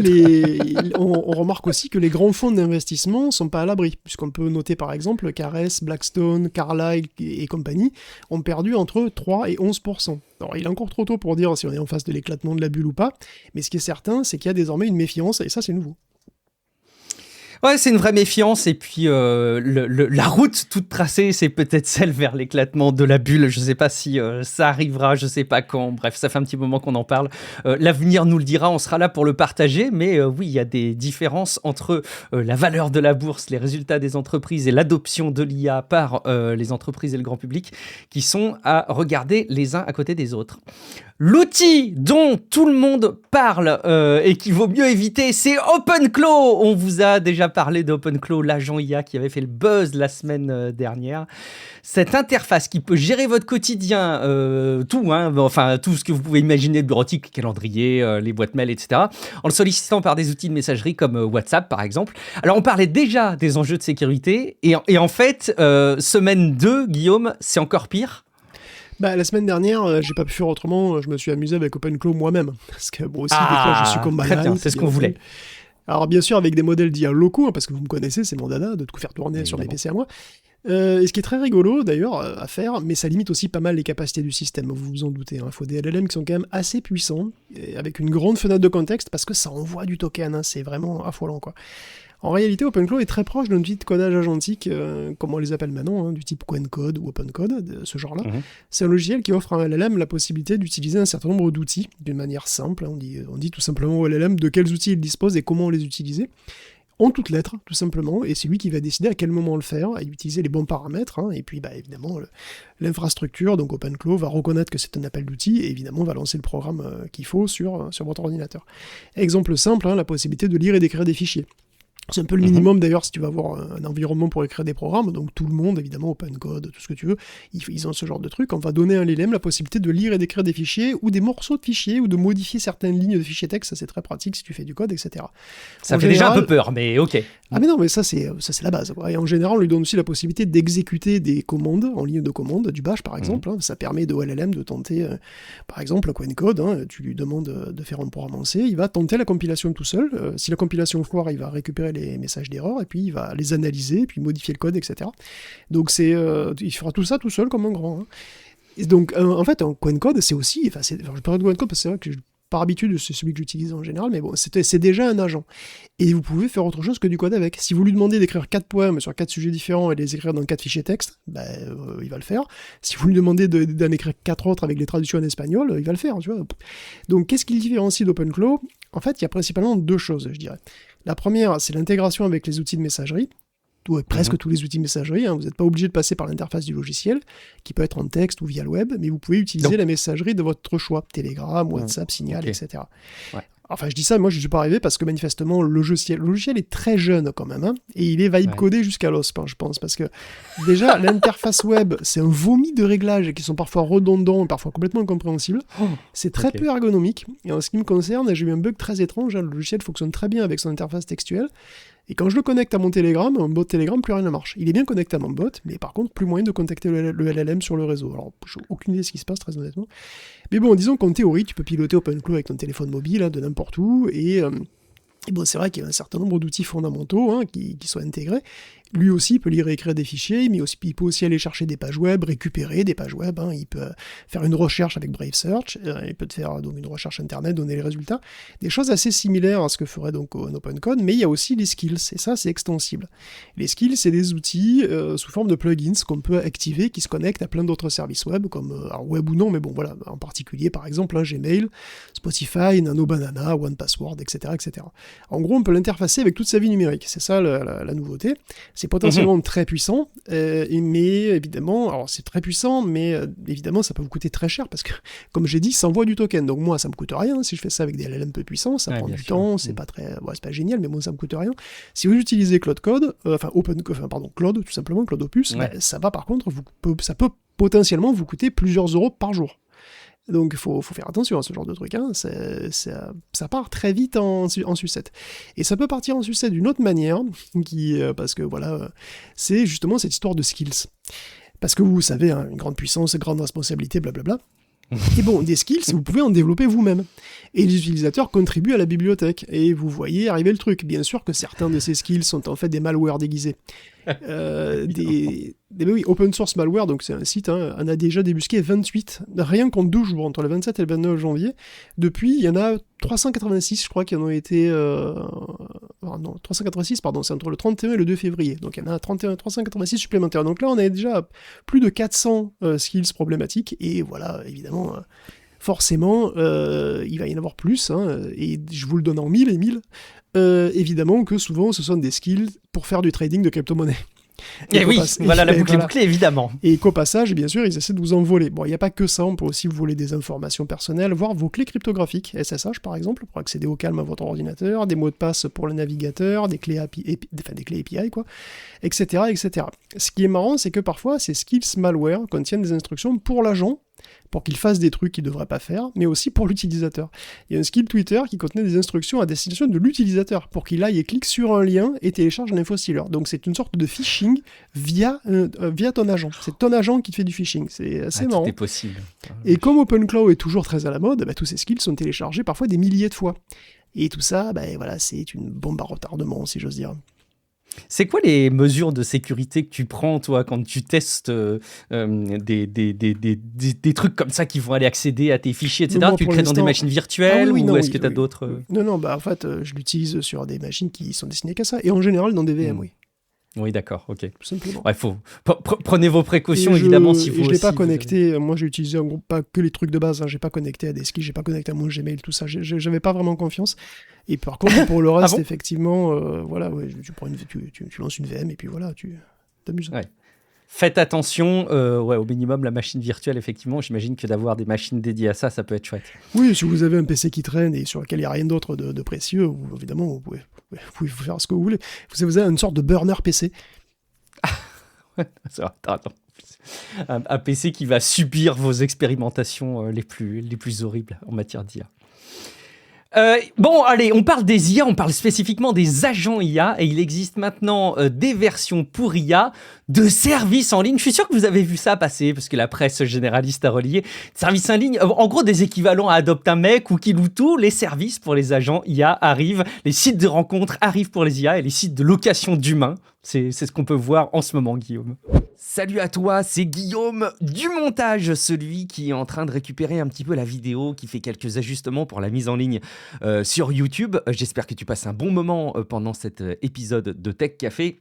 on remarque aussi que les grands fonds d'investissement ne sont pas à l'abri, puisqu'on peut noter par exemple qu'Ares, Blackstone, Carlyle et compagnie ont perdu entre 3 et 11%. Alors, il est encore trop tôt pour dire si on est en face de l'éclatement de la bulle ou pas, mais ce qui est certain, c'est qu'il y a désormais une méfiance, et ça c'est nouveau. Ouais, c'est une vraie méfiance, et puis la route toute tracée, c'est peut-être celle vers l'éclatement de la bulle. Je sais pas si ça arrivera, je sais pas quand. Bref, ça fait un petit moment qu'on en parle. L'avenir nous le dira, on sera là pour le partager, mais oui, il y a des différences entre la valeur de la bourse, les résultats des entreprises et l'adoption de l'IA par les entreprises et le grand public qui sont à regarder les uns à côté des autres. L'outil dont tout le monde parle et qu'il vaut mieux éviter, c'est OpenClaw. On vous a déjà parlé d'OpenClaw, l'agent IA qui avait fait le buzz la semaine dernière. Cette interface qui peut gérer votre quotidien, tout ce que vous pouvez imaginer de bureautique, calendrier, les boîtes mail, etc., en le sollicitant par des outils de messagerie comme WhatsApp par exemple. Alors on parlait déjà des enjeux de sécurité et en fait, semaine 2, Guillaume, c'est encore pire. La semaine dernière, j'ai pas pu faire autrement, je me suis amusé avec OpenClaw moi-même. Parce que bon, aussi, des fois, je suis comme très bien, c'est ce qu'on voulait. Alors, bien sûr, avec des modèles d'IA locaux, parce que vous me connaissez, c'est mon dada de tout faire tourner sur mes PC à moi. Et ce qui est très rigolo, d'ailleurs, à faire, mais ça limite aussi pas mal les capacités du système, vous vous en doutez. Il faut des LLM qui sont quand même assez puissants, avec une grande fenêtre de contexte, parce que ça envoie du token, c'est vraiment affolant, quoi. En réalité, OpenClaw est très proche d'un outil de codage agentique, comme on les appelle maintenant, du type Quencode ou OpenCode, de ce genre-là. C'est un logiciel qui offre à un LLM la possibilité d'utiliser un certain nombre d'outils d'une manière simple. On dit tout simplement au LLM de quels outils il dispose et comment les utiliser, en toutes lettres, tout simplement, et c'est lui qui va décider à quel moment le faire, et utiliser les bons paramètres, et puis évidemment, l'infrastructure, donc OpenClaw, va reconnaître que c'est un appel d'outils, et évidemment va lancer le programme qu'il faut sur votre ordinateur. Exemple simple, la possibilité de lire et d'écrire des fichiers. C'est un peu le minimum d'ailleurs si tu vas avoir un environnement pour écrire des programmes, donc tout le monde, évidemment, OpenCode, tout ce que tu veux, ils ont ce genre de truc. On va donner à l'LM la possibilité de lire et d'écrire des fichiers, ou des morceaux de fichiers, ou de modifier certaines lignes de fichiers texte, ça c'est très pratique si tu fais du code, etc. Ça fait déjà un peu peur, mais ok. Ah mais non, mais ça c'est la base, quoi. Et en général, on lui donne aussi la possibilité d'exécuter des commandes, en ligne de commande, du bash par exemple, ça permet au LLM de tenter, par exemple, Quencode, tu lui demandes de faire un programme en C, il va tenter la compilation tout seul, si la compilation foire, il va récupérer les messages d'erreur, et puis il va les analyser, puis modifier le code, etc. Donc il fera tout ça tout seul comme un grand. Et donc en fait, un Quencode, c'est aussi, je parle de Quencode parce que c'est vrai que par habitude, c'est celui que j'utilise en général, mais bon, c'est déjà un agent. Et vous pouvez faire autre chose que du code avec. Si vous lui demandez d'écrire 4 poèmes sur 4 sujets différents et de les écrire dans 4 fichiers texte, il va le faire. Si vous lui demandez d'en écrire 4 autres avec les traductions en espagnol, il va le faire, tu vois. Donc, qu'est-ce qui le différencie d'OpenClaw ? En fait, il y a principalement 2 choses, je dirais. La première, c'est l'intégration avec les outils de messagerie. Presque tous les outils de messagerie, vous n'êtes pas obligé de passer par l'interface du logiciel, qui peut être en texte ou via le web, mais vous pouvez utiliser la messagerie de votre choix, Telegram, WhatsApp, Signal, etc. Ouais. Enfin, je dis ça, moi je ne suis pas arrivé parce que manifestement le logiciel est très jeune quand même, et il est vibe-codé jusqu'à l'os, je pense, parce que déjà l'interface web, c'est un vomi de réglages qui sont parfois redondants, parfois complètement incompréhensibles. C'est très peu ergonomique, et en ce qui me concerne, j'ai eu un bug très étrange, le logiciel fonctionne très bien avec son interface textuelle, et quand je le connecte à mon bot Telegram, plus rien ne marche. Il est bien connecté à mon bot, mais par contre, plus moyen de contacter le LLM sur le réseau. Alors, j'ai aucune idée de ce qui se passe, très honnêtement. Mais bon, disons qu'en théorie, tu peux piloter OpenClaw avec ton téléphone mobile, de n'importe où, et bon, c'est vrai qu'il y a un certain nombre d'outils fondamentaux qui sont intégrés. Lui aussi peut lire et écrire des fichiers, mais il peut aussi aller chercher des pages web, récupérer des pages web, il peut faire une recherche avec Brave Search, il peut faire donc une recherche internet, donner les résultats, des choses assez similaires à ce que ferait donc un OpenCode, mais il y a aussi les skills, et ça c'est extensible. Les skills, c'est des outils sous forme de plugins qu'on peut activer, qui se connectent à plein d'autres services web, comme alors web ou non, mais bon voilà, en particulier par exemple Gmail, Spotify, Nano Banana, 1Password, etc., etc. En gros, on peut l'interfacer avec toute sa vie numérique, c'est ça la nouveauté. C'est potentiellement très puissant, mais évidemment, alors c'est très puissant, mais évidemment ça peut vous coûter très cher, parce que, comme j'ai dit, ça envoie du token, donc moi ça me coûte rien, si je fais ça avec des LLM peu puissants, ça prend du temps, c'est pas génial, mais bon, ça me coûte rien. Si vous utilisez Claude, Claude, tout simplement, Claude Opus, ça va par contre, ça peut potentiellement vous coûter plusieurs euros par jour. Donc il faut faire attention à ce genre de truc, ça part très vite en sucette. Et ça peut partir en sucette d'une autre manière, parce que voilà, c'est justement cette histoire de skills. Parce que vous savez, une grande puissance, une grande responsabilité, blablabla. Et bon, des skills, vous pouvez en développer vous-même. Et les utilisateurs contribuent à la bibliothèque. Et vous voyez arriver le truc. Bien sûr que certains de ces skills sont en fait des malwares déguisés. Oui, open source malware, donc c'est un site, on a déjà débusqué 28, rien qu'en 2 jours, entre le 27 et le 29 janvier. Depuis, il y en a 386, je crois, qui en ont été... non, 386, pardon, c'est entre le 31 et le 2 février. Donc il y en a 386 supplémentaires. Donc là, on a déjà plus de 400 skills problématiques, et voilà, évidemment... forcément, il va y en avoir plus, et je vous le donne en 1000 et 1000. Évidemment que souvent, ce sont des skills pour faire du trading de crypto-monnaie. Et oui, voilà la boucle est bouclée, évidemment. Et qu'au passage, bien sûr, ils essaient de vous en voler. Bon, il n'y a pas que ça, on peut aussi vous voler des informations personnelles, voire vos clés cryptographiques, SSH par exemple, pour accéder au calme à votre ordinateur, des mots de passe pour le navigateur, des clés API, quoi, etc., etc. Ce qui est marrant, c'est que parfois, ces skills malware contiennent des instructions pour l'agent, pour qu'il fasse des trucs qu'il ne devrait pas faire, mais aussi pour l'utilisateur. Il y a un skill Twitter qui contenait des instructions à destination de l'utilisateur, pour qu'il aille et clique sur un lien et télécharge un infostealer. Donc c'est une sorte de phishing via ton agent. C'est ton agent qui te fait du phishing. C'est assez marrant. Tout est possible. Et comme OpenClaw est toujours très à la mode, tous ces skills sont téléchargés parfois des milliers de fois. Et tout ça, voilà, c'est une bombe à retardement, si j'ose dire. C'est quoi les mesures de sécurité que tu prends, toi, quand tu testes des trucs comme ça qui vont aller accéder à tes fichiers, etc. Tu le crées dans des machines virtuelles ou est-ce que tu as d'autres... Non, en fait, je l'utilise sur des machines qui sont destinées qu'à ça. Et en général, dans des VM, oui. Oui, d'accord, ok. Tout simplement. Ouais, prenez vos précautions, évidemment, si vous je ne l'ai pas aussi, connecté, moi j'ai utilisé en gros pas que les trucs de base, j'ai pas connecté à des skis, j'ai pas connecté à mon Gmail, tout ça, j'avais pas vraiment confiance. Et par contre, pour le reste, effectivement, voilà, ouais, tu lances une VM et puis voilà, tu t'amuses. Ouais. Faites attention, au minimum, la machine virtuelle, effectivement, j'imagine que d'avoir des machines dédiées à ça, ça peut être chouette. Oui, si vous avez un PC qui traîne et sur lequel il n'y a rien d'autre de précieux, évidemment, vous pouvez faire ce que vous voulez. Vous avez une sorte de burner PC. Attends. Un PC qui va subir vos expérimentations les plus horribles en matière d'IA. Bon, allez, on parle des IA, on parle spécifiquement des agents IA, et il existe maintenant des versions pour IA de services en ligne. Je suis sûr que vous avez vu ça passer, parce que la presse généraliste a relié. Services en ligne, en gros des équivalents à Adopte un mec ou Kiloutou, les services pour les agents IA arrivent, les sites de rencontres arrivent pour les IA, et les sites de location d'humains. C'est ce qu'on peut voir en ce moment, Guillaume. Salut à toi, c'est Guillaume du montage, celui qui est en train de récupérer un petit peu la vidéo, qui fait quelques ajustements pour la mise en ligne sur YouTube. J'espère que tu passes un bon moment pendant cet épisode de Tech Café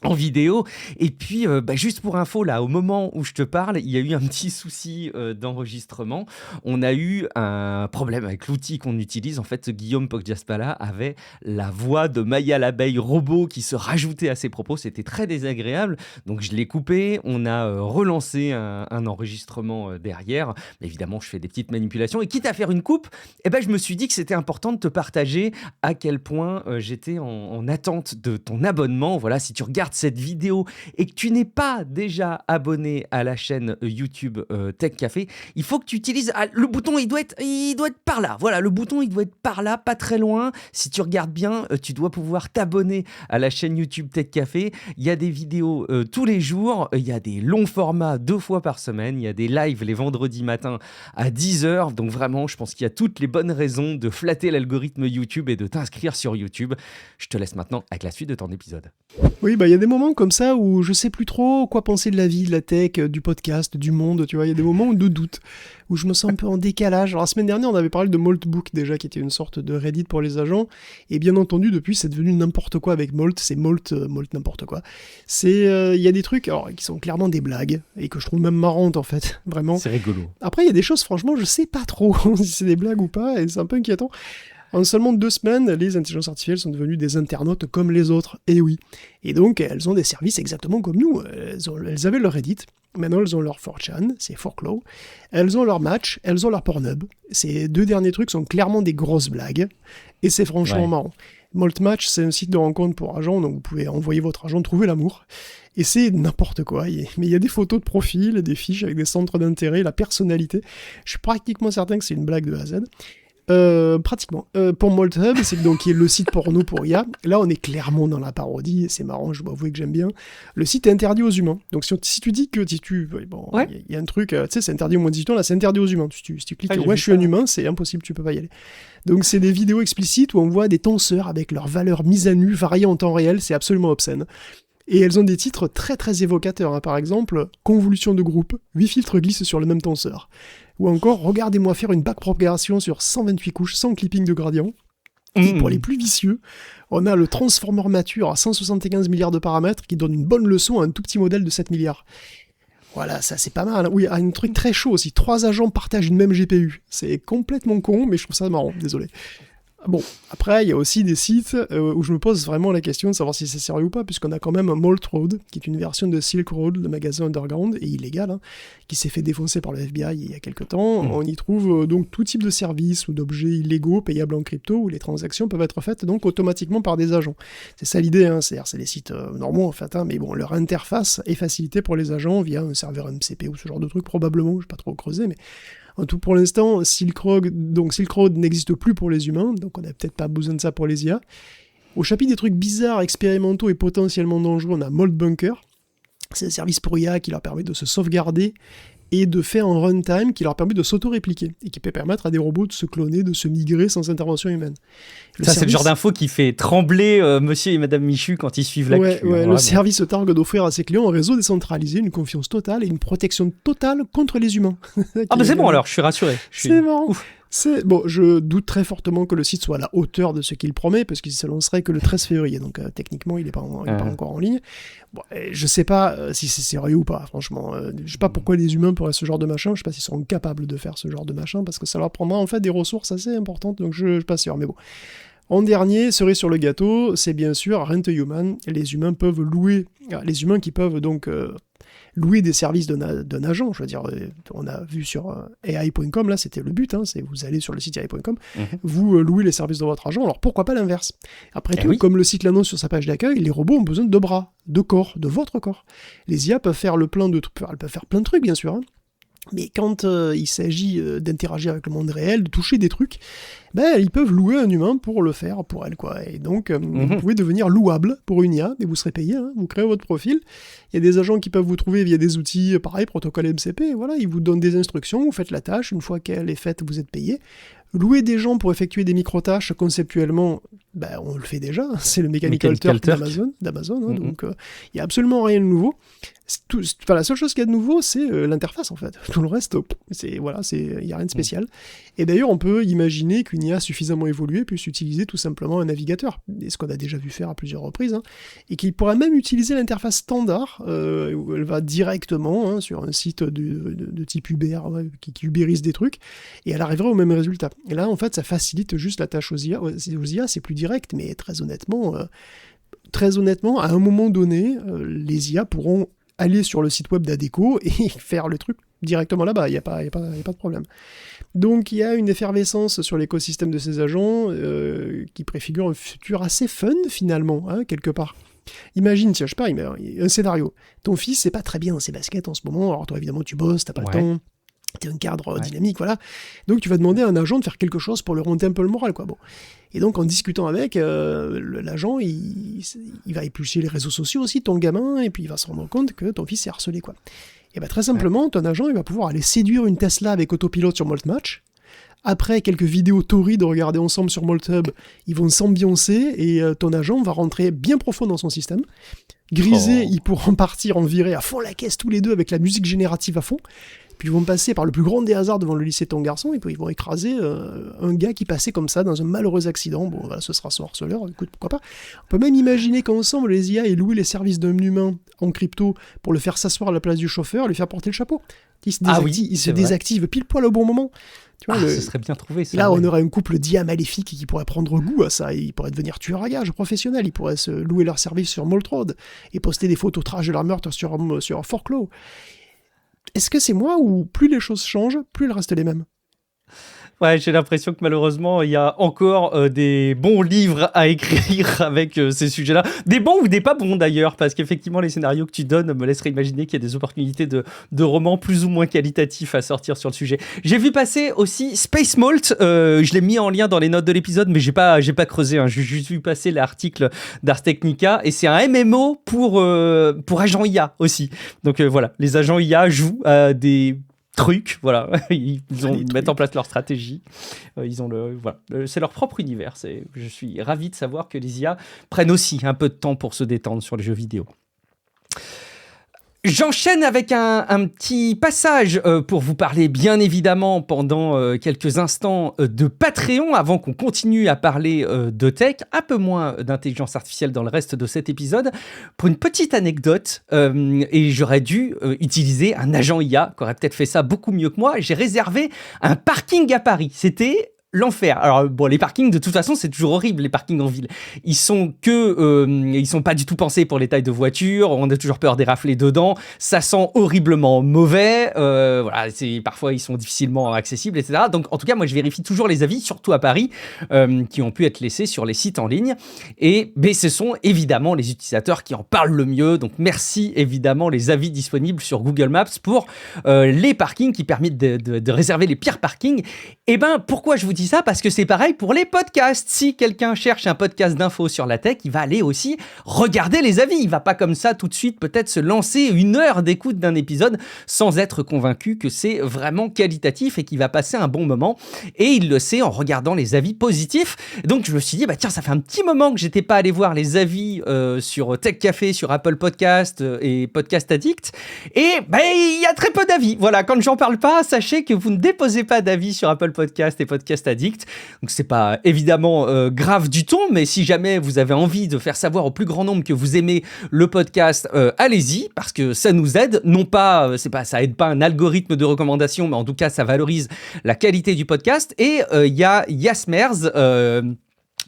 en vidéo. Et puis, juste pour info, là, au moment où je te parle, il y a eu un petit souci d'enregistrement. On a eu un problème avec l'outil qu'on utilise. En fait, Guillaume Poggiaspala avait la voix de Maya l'abeille robot qui se rajoutait à ses propos. C'était très désagréable. Donc, je l'ai coupé. On a relancé un enregistrement derrière. Mais évidemment, je fais des petites manipulations. Et quitte à faire une coupe, je me suis dit que c'était important de te partager à quel point j'étais en attente de ton abonnement. Voilà, si tu regardes cette vidéo et que tu n'es pas déjà abonné à la chaîne YouTube Tech Café, il faut que tu utilises le bouton, il doit être par là. Voilà, le bouton il doit être par là, pas très loin. Si tu regardes bien, tu dois pouvoir t'abonner à la chaîne YouTube Tech Café. Il y a des vidéos tous les jours, il y a des longs formats 2 fois par semaine, il y a des lives les vendredis matins à 10h. Donc vraiment, je pense qu'il y a toutes les bonnes raisons de flatter l'algorithme YouTube et de t'inscrire sur YouTube. Je te laisse maintenant avec la suite de ton épisode. Oui, il y a des moments comme ça où je sais plus trop quoi penser de la vie, de la tech, du podcast, du monde, tu vois. Il y a des moments de doute, où je me sens un peu en décalage. Alors la semaine dernière, on avait parlé de Moltbook déjà, qui était une sorte de Reddit pour les agents. Et bien entendu, depuis, c'est devenu n'importe quoi avec Molt. C'est Molt n'importe quoi. Il y a des trucs qui sont clairement des blagues, et que je trouve même marrantes en fait, vraiment. C'est rigolo. Après, il y a des choses, franchement, je sais pas trop si c'est des blagues ou pas, et c'est un peu inquiétant. En seulement 2 semaines, les intelligences artificielles sont devenues des internautes comme les autres, et oui. Et donc, elles ont des services exactement comme nous. Elles avaient leur Reddit, maintenant elles ont leur 4chan, c'est 4Claw. Elles ont leur Match, elles ont leur Pornhub. Ces 2 derniers trucs sont clairement des grosses blagues, et c'est franchement marrant. Maltmatch, c'est un site de rencontre pour agents, donc vous pouvez envoyer votre agent trouver l'amour. Et c'est n'importe quoi. Mais il y a des photos de profil, des fiches avec des centres d'intérêt, la personnalité. Je suis pratiquement certain que c'est une blague de A à Z. Pratiquement. Pour Molthub, c'est donc qui est le site porno pour IA. Là, on est clairement dans la parodie, et c'est marrant, je dois avouer que j'aime bien. Le site est interdit aux humains. Donc, si tu dis que il y a un truc, tu sais, c'est interdit aux moins de 18 ans, là, c'est interdit aux humains. Si tu cliques, je suis un humain, c'est impossible, tu peux pas y aller. Donc, c'est des vidéos explicites où on voit des tenseurs avec leurs valeurs mises à nu, variées en temps réel, c'est absolument obscène. Et elles ont des titres très très évocateurs, par exemple, convolution de groupe, 8 filtres glissent sur le même tenseur. Ou encore, regardez-moi faire une backpropagation sur 128 couches sans clipping de gradient. Et pour les plus vicieux, on a le transformer mature à 175 milliards de paramètres qui donne une bonne leçon à un tout petit modèle de 7 milliards. Voilà, ça c'est pas mal. Oui, un truc très chaud aussi, 3 agents partagent une même GPU. C'est complètement con, mais je trouve ça marrant, désolé. Bon, après, il y a aussi des sites où je me pose vraiment la question de savoir si c'est sérieux ou pas, puisqu'on a quand même un Malt Road, qui est une version de Silk Road, le magasin underground, et illégal, hein, qui s'est fait défoncer par le FBI il y a quelques temps. On y trouve donc tout type de services ou d'objets illégaux payables en crypto, où les transactions peuvent être faites donc automatiquement par des agents. C'est ça l'idée, hein, c'est des sites normaux en fait, hein, mais bon, leur interface est facilitée pour les agents via un serveur MCP ou ce genre de truc, probablement, je vais pas trop creuser, mais... En tout pour l'instant, Silk Road n'existe plus pour les humains, donc on n'a peut-être pas besoin de ça pour les IA. Au chapitre des trucs bizarres, expérimentaux et potentiellement dangereux, on a Malt Bunker. C'est un service pour IA qui leur permet de se sauvegarder et de faire en runtime qui leur permet de s'auto-répliquer et qui peut permettre à des robots de se cloner, de se migrer sans intervention humaine. C'est le genre d'info qui fait trembler monsieur et madame Michu quand ils suivent l'actu. Le service se targue d'offrir à ses clients un réseau décentralisé, une confiance totale et une protection totale contre les humains. C'est bon alors, je suis rassuré. C'est marrant. Bon, je doute très fortement que le site soit à la hauteur de ce qu'il promet, parce qu'il se lancerait que le 13 février, donc techniquement il n'est pas encore en ligne. Bon, je sais pas si c'est sérieux ou pas, franchement. Je sais pas pourquoi les humains pourraient ce genre de machin, je sais pas s'ils sont capables de faire ce genre de machin, parce que ça leur prendra en fait des ressources assez importantes, donc je suis pas sûr, mais bon. En dernier, cerise sur le gâteau, c'est bien sûr Rent a Human. Les humains peuvent louer, les humains qui peuvent donc louer des services d'un agent. Je veux dire, on a vu sur AI.com, là c'était le but, hein, c'est vous allez sur le site AI.com, vous louez les services de votre agent, alors pourquoi pas l'inverse? Après tout, comme le site l'annonce sur sa page d'accueil, les robots ont besoin de bras, de corps, de votre corps. Les IA peuvent faire elles peuvent faire plein de trucs bien sûr, hein. Mais quand il s'agit d'interagir avec le monde réel, de toucher des trucs, ils peuvent louer un humain pour le faire pour elle, quoi. Et donc, vous pouvez devenir louable pour une IA, mais vous serez payé, hein, vous créez votre profil. Il y a des agents qui peuvent vous trouver via des outils, pareil, protocole MCP, voilà, ils vous donnent des instructions, vous faites la tâche, une fois qu'elle est faite, vous êtes payé. Louer des gens pour effectuer des micro-tâches, conceptuellement, on le fait déjà, c'est le Mechanical Turk d'Amazon, hein, donc il n'y a absolument rien de nouveau. La seule chose qu'il y a de nouveau, c'est l'interface en fait. Tout le reste, il n'y a rien de spécial. Et d'ailleurs, on peut imaginer qu'une IA suffisamment évoluée puisse utiliser tout simplement un navigateur, et ce qu'on a déjà vu faire à plusieurs reprises, hein, et qu'il pourra même utiliser l'interface standard, où elle va directement sur un site de type Uber, qui ubérise des trucs, et elle arriverait au même résultat. Et là, en fait, ça facilite juste la tâche aux IA, c'est plus direct, mais très honnêtement, à un moment donné, les IA pourront aller sur le site web d'Adecco et faire le truc directement là-bas, il n'y a pas de problème. Donc il y a une effervescence sur l'écosystème de ces agents qui préfigure un futur assez fun finalement, hein, quelque part. Imagine, je sais pas, un scénario. Ton fils, c'est pas très bien dans ses baskets en ce moment, alors toi évidemment tu bosses, t'as pas le temps, t'es un cadre dynamique, voilà. Donc tu vas demander à un agent de faire quelque chose pour lui remonter un peu le moral, quoi. Bon. Et donc en discutant avec, l'agent, il va éplucher les réseaux sociaux aussi de ton gamin, et puis il va se rendre compte que ton fils est harcelé, quoi. Et très simplement, ton agent, il va pouvoir aller séduire une Tesla avec autopilote sur Maltmatch. Après quelques vidéos torrides regardées ensemble sur Malthub, ils vont s'ambiancer, et ton agent va rentrer bien profond dans son système. Grisé, ils pourront partir en virée à fond la caisse tous les deux avec la musique générative à fond. Puis ils vont passer par le plus grand des hasards devant le lycée de ton garçon, et puis ils vont écraser un gars qui passait comme ça dans un malheureux accident. Bon, voilà, ce sera son harceleur, écoute, pourquoi pas. On peut même imaginer qu'ensemble, les IA aient loué les services d'un humain en crypto pour le faire s'asseoir à la place du chauffeur, lui faire porter le chapeau. Il se désactive pile poil au bon moment. Tu vois, ce serait bien trouvé. Ça, là, on aurait un couple d'IA maléfique qui pourrait prendre goût à ça. Ils pourraient devenir tueurs à gages professionnels. Ils pourraient se louer leurs services sur Malt Road et poster des photos trash de leur meurtre sur Forclaw. Est-ce que c'est moi ou plus les choses changent, plus elles restent les mêmes? Ouais, j'ai l'impression que malheureusement, il y a encore des bons livres à écrire avec ces sujets-là. Des bons ou des pas bons d'ailleurs, parce qu'effectivement, les scénarios que tu donnes me laisseraient imaginer qu'il y a des opportunités de romans plus ou moins qualitatifs à sortir sur le sujet. J'ai vu passer aussi Space Malt, je l'ai mis en lien dans les notes de l'épisode, mais j'ai pas creusé, hein. J'ai juste vu passer l'article d'Ars Technica, et c'est un MMO pour agents IA aussi. Donc voilà, les agents IA jouent à des trucs, voilà, ils mettent en place leur stratégie, c'est leur propre univers. Je suis ravi de savoir que les IA prennent aussi un peu de temps pour se détendre sur les jeux vidéo. J'enchaîne avec un petit passage pour vous parler bien évidemment pendant quelques instants de Patreon avant qu'on continue à parler de tech, un peu moins d'intelligence artificielle dans le reste de cet épisode. Pour une petite anecdote, et j'aurais dû utiliser un agent IA qui aurait peut-être fait ça beaucoup mieux que moi, j'ai réservé un parking à Paris. C'était l'enfer. Alors bon, les parkings, de toute façon, c'est toujours horrible, les parkings en ville. Ils sont pas du tout pensés pour les tailles de voitures, on a toujours peur des raflés dedans, ça sent horriblement mauvais, voilà, parfois ils sont difficilement accessibles, etc. Donc en tout cas, moi je vérifie toujours les avis, surtout à Paris, qui ont pu être laissés sur les sites en ligne, mais ce sont évidemment les utilisateurs qui en parlent le mieux, donc merci évidemment les avis disponibles sur Google Maps pour les parkings qui permettent de réserver les pires parkings. Et ben pourquoi je vous dis ça? Parce que c'est pareil pour les podcasts. Si quelqu'un cherche un podcast d'infos sur la tech, il va aller aussi regarder les avis. Il va pas comme ça tout de suite peut-être se lancer 1 heure d'écoute d'un épisode sans être convaincu que c'est vraiment qualitatif et qu'il va passer un bon moment. Et il le sait en regardant les avis positifs. Donc je me suis dit, bah tiens, ça fait un petit moment que j'étais pas allé voir les avis sur Tech Café, sur Apple Podcast et Podcast Addict. Et bah, il y a très peu d'avis. Voilà, quand j'en parle pas, sachez que vous ne déposez pas d'avis sur Apple Podcast et Podcast Addict. Donc c'est pas évidemment grave du tout, mais si jamais vous avez envie de faire savoir au plus grand nombre que vous aimez le podcast, allez-y, parce que ça nous aide. Non pas, ça aide pas un algorithme de recommandation, mais en tout cas ça valorise la qualité du podcast. Et il y a Yasmers,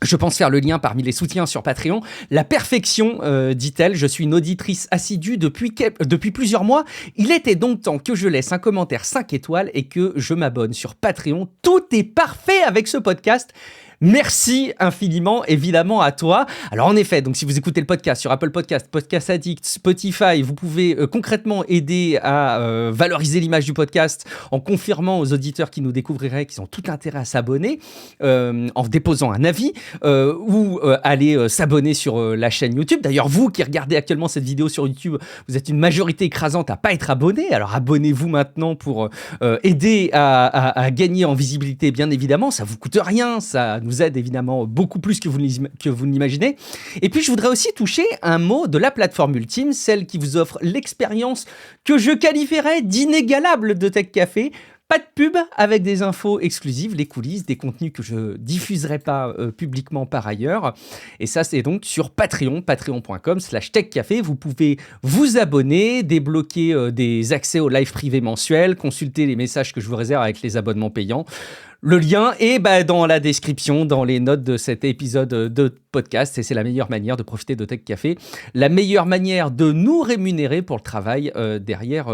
je pense faire le lien parmi les soutiens sur Patreon. La perfection, dit-elle, je suis une auditrice assidue depuis plusieurs mois. Il était donc temps que je laisse un commentaire 5 étoiles et que je m'abonne sur Patreon. Tout est parfait avec ce podcast. Merci infiniment, évidemment, à toi. Alors, en effet, donc si vous écoutez le podcast sur Apple Podcast, Podcast Addict, Spotify, vous pouvez concrètement aider à valoriser l'image du podcast en confirmant aux auditeurs qui nous découvriraient qu'ils ont tout intérêt à s'abonner, en déposant un avis, ou aller s'abonner sur la chaîne YouTube. D'ailleurs, vous qui regardez actuellement cette vidéo sur YouTube, vous êtes une majorité écrasante à pas être abonné. Alors, abonnez-vous maintenant pour aider à gagner en visibilité, bien évidemment. Ça vous coûte rien, ça nous aide évidemment beaucoup plus que vous ne l'imaginez. Et puis je voudrais aussi toucher un mot de la plateforme ultime, celle qui vous offre l'expérience que je qualifierais d'inégalable de Tech Café. Pas de pub, avec des infos exclusives, les coulisses, des contenus que je diffuserai pas publiquement par ailleurs. Et ça, c'est donc sur Patreon, patreon.com/techcafé. Vous pouvez vous abonner, débloquer des accès au live privé mensuel, consulter les messages que je vous réserve avec les abonnements payants. Le lien est dans la description, dans les notes de cet épisode de podcast, et c'est la meilleure manière de profiter de Tech Café, la meilleure manière de nous rémunérer pour le travail derrière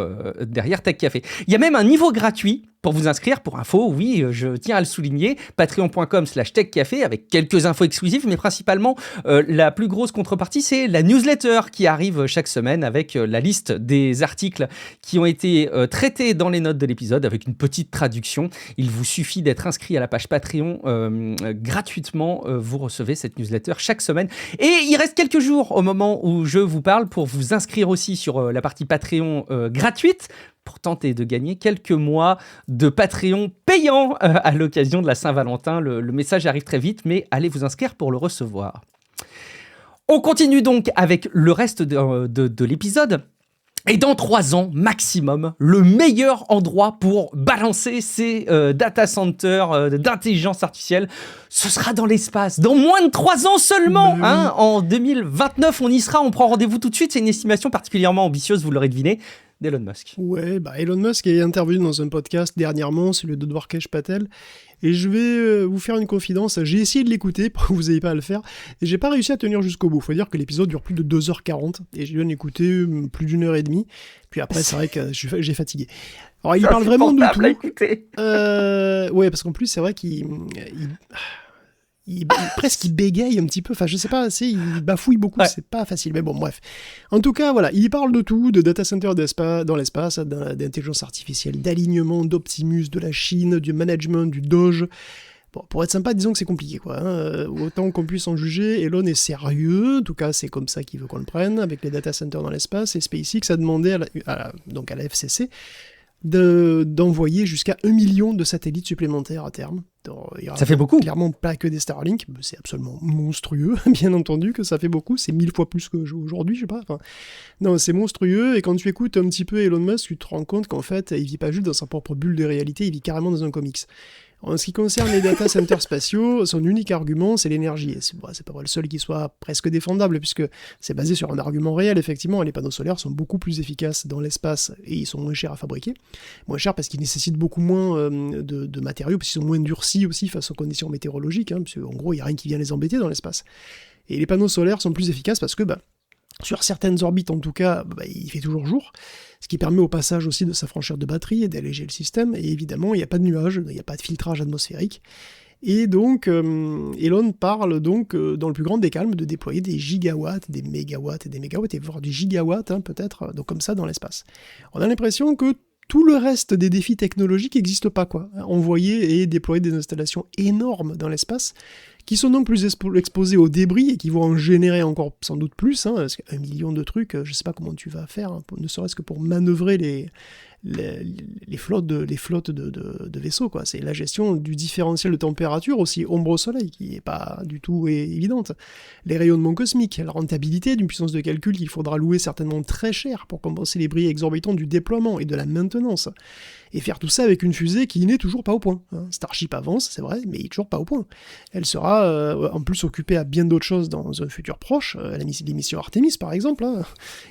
Tech Café. Il y a même un niveau gratuit pour vous inscrire. Pour info, oui, je tiens à le souligner, patreon.com/techcafé, avec quelques infos exclusives, mais principalement la plus grosse contrepartie, c'est la newsletter qui arrive chaque semaine avec la liste des articles qui ont été traités dans les notes de l'épisode, avec une petite traduction. Il vous suffit d'être inscrit à la page Patreon gratuitement, vous recevez cette newsletter chaque semaine. Et il reste quelques jours au moment où je vous parle pour vous inscrire aussi sur la partie Patreon gratuite, pour tenter de gagner quelques mois de Patreon payant à l'occasion de la Saint-Valentin. Le message arrive très vite, mais allez vous inscrire pour le recevoir. On continue donc avec le reste de l'épisode. Et dans 3 ans maximum, le meilleur endroit pour balancer ces data centers d'intelligence artificielle, ce sera dans l'espace. Dans moins de 3 ans seulement, hein, en 2029, on y sera. On prend rendez-vous tout de suite. C'est une estimation particulièrement ambitieuse, vous l'aurez deviné, d'Elon Musk. Ouais, Elon Musk est intervenu dans un podcast dernièrement, celui de Dwarkesh Patel, et je vais vous faire une confidence. J'ai essayé de l'écouter pour que vous n'ayez pas à le faire, et j'ai pas réussi à tenir jusqu'au bout. Faut dire que l'épisode dure plus de 2h40, et j'ai dû en écouter plus d'1h30, puis après c'est vrai que j'ai fatigué. Alors il parle vraiment de tout. Ouais, parce qu'en plus c'est vrai qu'il presque il bégaye un petit peu, enfin je sais pas, il bafouille beaucoup, ouais. C'est pas facile, mais bon bref. En tout cas voilà, il parle de tout, de data center dans l'espace, d'intelligence artificielle, d'alignement, d'Optimus, de la Chine, du management, du Doge. Bon, pour être sympa, disons que c'est compliqué quoi. Autant qu'on puisse en juger, Elon est sérieux, en tout cas c'est comme ça qu'il veut qu'on le prenne, avec les data centers dans l'espace, et SpaceX a demandé à la FCC d'envoyer jusqu'à 1 million de satellites supplémentaires à terme. Ça fait beaucoup. Clairement pas que des Starlink, c'est absolument monstrueux, bien entendu que ça fait beaucoup, c'est 1000 fois plus qu'aujourd'hui, je sais pas. Enfin, non, c'est monstrueux, et quand tu écoutes un petit peu Elon Musk, tu te rends compte qu'en fait, il vit pas juste dans sa propre bulle de réalité, il vit carrément dans un comics. En ce qui concerne les data centers spatiaux, son unique argument, c'est l'énergie. Et c'est pas le seul qui soit presque défendable, puisque c'est basé sur un argument réel, effectivement. Les panneaux solaires sont beaucoup plus efficaces dans l'espace et ils sont moins chers à fabriquer. Moins chers parce qu'ils nécessitent beaucoup moins de matériaux, parce qu'ils sont moins durcis aussi face aux conditions météorologiques, parce qu'en gros, il n'y a rien qui vient les embêter dans l'espace. Et les panneaux solaires sont plus efficaces parce que, sur certaines orbites en tout cas, il fait toujours jour, ce qui permet au passage aussi de s'affranchir de batterie et d'alléger le système, et évidemment il n'y a pas de nuages, il n'y a pas de filtrage atmosphérique, et donc Elon parle donc dans le plus grand des calmes de déployer des gigawatts, des mégawatts, et voire du gigawatt peut-être, donc comme ça dans l'espace. On a l'impression que tout le reste des défis technologiques n'existe pas, quoi. Envoyer et déployer des installations énormes dans l'espace, qui sont donc plus exposés aux débris et qui vont en générer encore sans doute plus, parce qu'1 million de trucs, je sais pas comment tu vas faire, ne serait-ce que pour manœuvrer les flottes de vaisseaux, quoi. C'est la gestion du différentiel de température aussi, ombre au soleil, qui est pas du tout évidente. Les rayonnements cosmiques, la rentabilité d'une puissance de calcul qu'il faudra louer certainement très cher pour compenser les bris exorbitants du déploiement et de la maintenance. Et faire tout ça avec une fusée qui n'est toujours pas au point. Starship avance, c'est vrai, mais il n'est toujours pas au point. Elle sera en plus occupée à bien d'autres choses dans un futur proche, l'émission Artemis par exemple.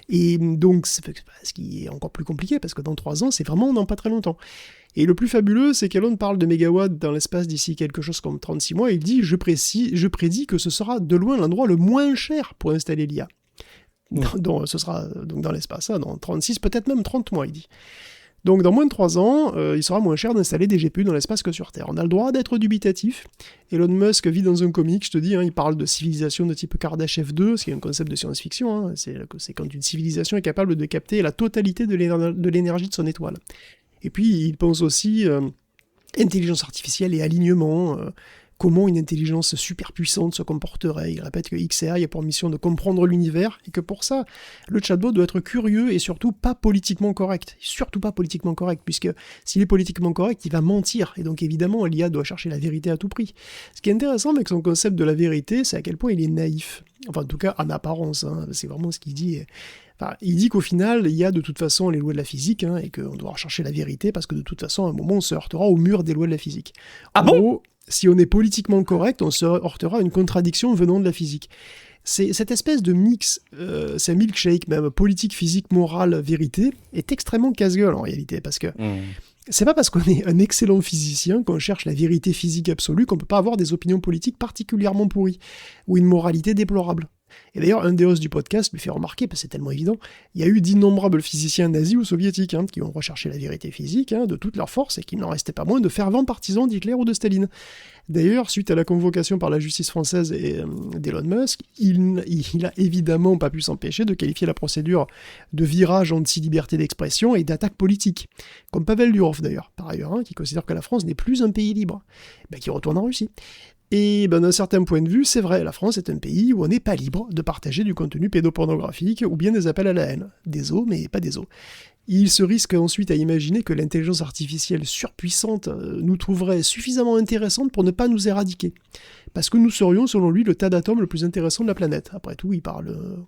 Et donc, ce qui est encore plus compliqué, parce que dans 3 ans, c'est vraiment dans pas très longtemps. Et le plus fabuleux, c'est qu'Elon parle de mégawatts dans l'espace d'ici quelque chose comme 36 mois, et il dit « Je prédis que ce sera de loin l'endroit le moins cher pour installer l'IA. » Donc ce sera donc dans l'espace, dans 36, peut-être même 30 mois, il dit. Donc dans moins de 3 ans, il sera moins cher d'installer des GPU dans l'espace que sur Terre. On a le droit d'être dubitatif. Elon Musk vit dans un comic, je te dis, il parle de civilisation de type Kardashev 2, ce qui est un concept de science-fiction, c'est quand une civilisation est capable de capter la totalité de l'énergie de son étoile. Et puis il pense aussi intelligence artificielle et alignement, comment une intelligence super puissante se comporterait. Il répète que XAI a pour mission de comprendre l'univers, et que pour ça, le chatbot doit être curieux et surtout pas politiquement correct. Surtout pas politiquement correct, puisque s'il est politiquement correct, il va mentir, et donc évidemment, l'IA doit chercher la vérité à tout prix. Ce qui est intéressant avec son concept de la vérité, c'est à quel point il est naïf. Enfin, en tout cas, en apparence, c'est vraiment ce qu'il dit. Enfin, il dit qu'au final, il y a de toute façon les lois de la physique, et qu'on doit rechercher la vérité, parce que de toute façon, à un moment, on se heurtera au mur des lois de la physique. Ah bon ? Si on est politiquement correct, on se heurtera à une contradiction venant de la physique. C'est cette espèce de mix, c'est un milkshake même, politique, physique, morale, vérité, est extrêmement casse-gueule en réalité, parce que c'est pas parce qu'on est un excellent physicien qu'on cherche la vérité physique absolue qu'on peut pas avoir des opinions politiques particulièrement pourries, ou une moralité déplorable. Et d'ailleurs, un des hosts du podcast lui fait remarquer, parce que c'est tellement évident, il y a eu d'innombrables physiciens nazis ou soviétiques qui ont recherché la vérité physique de toutes leurs forces, et qu'il n'en restait pas moins de fervents partisans d'Hitler ou de Staline. D'ailleurs, suite à la convocation par la justice française d'Elon Musk, il a évidemment pas pu s'empêcher de qualifier la procédure de virage anti-liberté d'expression et d'attaque politique. Comme Pavel Durov d'ailleurs, par ailleurs, qui considère que la France n'est plus un pays libre, qui retourne en Russie. Et d'un certain point de vue, c'est vrai, la France est un pays où on n'est pas libre de partager du contenu pédopornographique ou bien des appels à la haine. Des os, mais pas des os. Il se risque ensuite à imaginer que l'intelligence artificielle surpuissante nous trouverait suffisamment intéressante pour ne pas nous éradiquer. Parce que nous serions, selon lui, le tas d'atomes le plus intéressant de la planète. Après tout, il parle...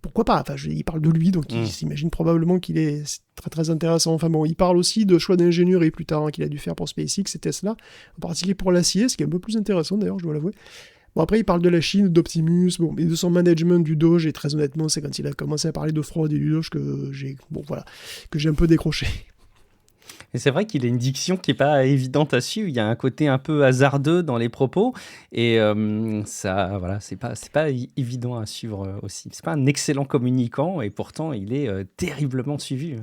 pourquoi pas ? Enfin, il parle de lui, donc il s'imagine probablement qu'il est très très intéressant. Enfin bon, il parle aussi de choix d'ingénierie plus tard qu'il a dû faire pour SpaceX et Tesla, en particulier pour l'acier, ce qui est un peu plus intéressant d'ailleurs, je dois l'avouer. Bon, après, il parle de la Chine, d'Optimus, et de son management du Doge, et très honnêtement, c'est quand il a commencé à parler de fraude et du Doge que j'ai un peu décroché. Et c'est vrai qu'il a une diction qui n'est pas évidente à suivre. Il y a un côté un peu hasardeux dans les propos. Et ça, voilà, c'est pas évident à suivre aussi. C'est pas un excellent communicant et pourtant, il est terriblement suivi.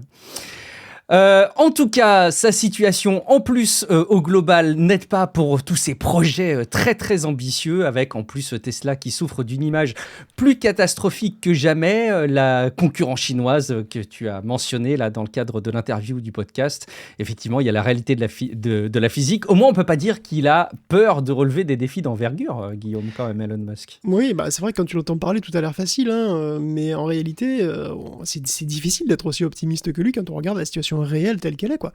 En tout cas, sa situation, en plus, au global, n'aide pas pour tous ces projets très très ambitieux, avec en plus Tesla qui souffre d'une image plus catastrophique que jamais, la concurrence chinoise que tu as mentionnée là dans le cadre de l'interview du podcast. Effectivement, il y a la réalité de la physique. Au moins, on peut pas dire qu'il a peur de relever des défis d'envergure, Guillaume, quand même, Elon Musk. Oui, c'est vrai que quand tu l'entends parler, tout a l'air facile, mais en réalité, c'est difficile d'être aussi optimiste que lui quand on regarde la situation situation réelle telle qu'elle est, quoi.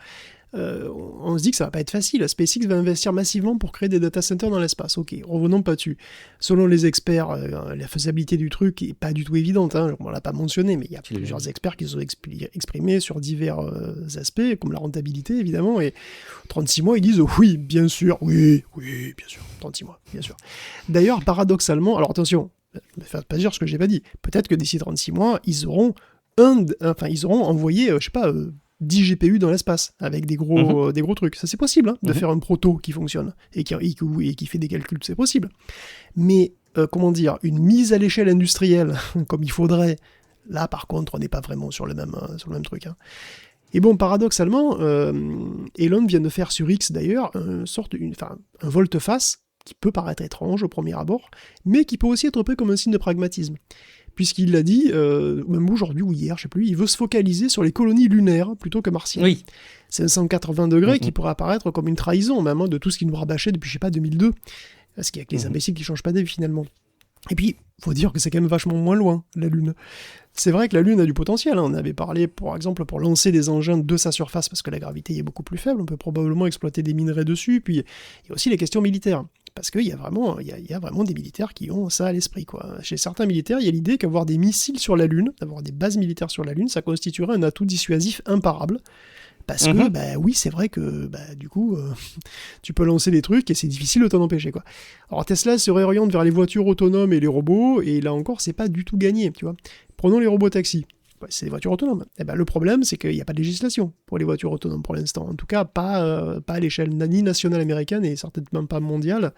On se dit que ça va pas être facile. SpaceX va investir massivement pour créer des data centers dans l'espace. Ok, revenons pas dessus. Selon les experts, la faisabilité du truc est pas du tout évidente. Hein. On l'a pas mentionné, mais il y a plusieurs experts qui se sont exprimés sur divers aspects, comme la rentabilité évidemment. Et 36 mois, ils disent oui, bien sûr, oui, bien sûr, 36 mois, bien sûr. D'ailleurs, paradoxalement, alors attention, ne me faites pas dire ce que j'ai pas dit. Peut-être que d'ici 36 mois, ils auront envoyé, 10 GPU dans l'espace, avec des gros trucs. Ça, c'est possible, hein, de faire un proto qui fonctionne, et qui fait des calculs, c'est possible. Mais, une mise à l'échelle industrielle, comme il faudrait, là, par contre, on n'est pas vraiment sur le même truc. Hein. Et bon, paradoxalement, Elon vient de faire sur X, d'ailleurs, un volte-face, qui peut paraître étrange au premier abord, mais qui peut aussi être pris comme un signe de pragmatisme. Puisqu'il l'a dit, même aujourd'hui ou hier, je sais plus, il veut se focaliser sur les colonies lunaires plutôt que martiennes. Oui. C'est un 180 degrés qui pourrait apparaître comme une trahison, même, hein, de tout ce qui nous rabâchait depuis, 2002. Parce qu'il y a que les imbéciles qui changent pas d'avis, finalement. Et puis, faut dire que c'est quand même vachement moins loin, la Lune. C'est vrai que la Lune a du potentiel, hein. On avait parlé, par exemple, pour lancer des engins de sa surface, parce que la gravité y est beaucoup plus faible, on peut probablement exploiter des minerais dessus, puis il y a aussi les questions militaires. Parce qu'il y a vraiment des militaires qui ont ça à l'esprit, quoi. Chez certains militaires, il y a l'idée qu'avoir des missiles sur la Lune, d'avoir des bases militaires sur la Lune, ça constituerait un atout dissuasif imparable. Parce que, oui, c'est vrai que, du coup, tu peux lancer des trucs et c'est difficile de t'en empêcher, quoi. Alors Tesla se réoriente vers les voitures autonomes et les robots, et là encore, c'est pas du tout gagné, tu vois. Prenons les robots taxis. C'est des voitures autonomes. Le problème, c'est qu'il n'y a pas de législation pour les voitures autonomes pour l'instant. En tout cas, pas à l'échelle ni nationale américaine et certainement pas mondiale.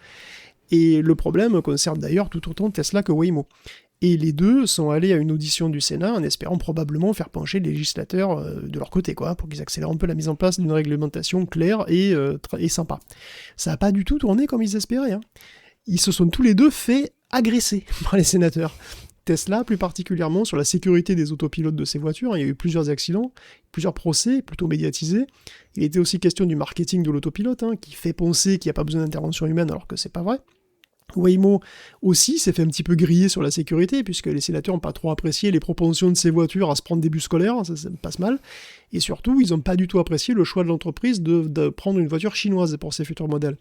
Et le problème concerne d'ailleurs tout autant Tesla que Waymo. Et les deux sont allés à une audition du Sénat en espérant probablement faire pencher les législateurs de leur côté, quoi, pour qu'ils accélèrent un peu la mise en place d'une réglementation claire et sympa. Ça n'a pas du tout tourné comme ils espéraient. Hein. Ils se sont tous les deux fait agresser par les sénateurs. Tesla, plus particulièrement sur la sécurité des autopilotes de ses voitures. Il y a eu plusieurs accidents, plusieurs procès, plutôt médiatisés. Il était aussi question du marketing de l'autopilote, hein, qui fait penser qu'il n'y a pas besoin d'intervention humaine alors que c'est pas vrai. Waymo aussi s'est fait un petit peu griller sur la sécurité, puisque les sénateurs n'ont pas trop apprécié les propensions de ces voitures à se prendre des bus scolaires, ça passe mal. Et surtout, ils n'ont pas du tout apprécié le choix de l'entreprise de prendre une voiture chinoise pour ses futurs modèles.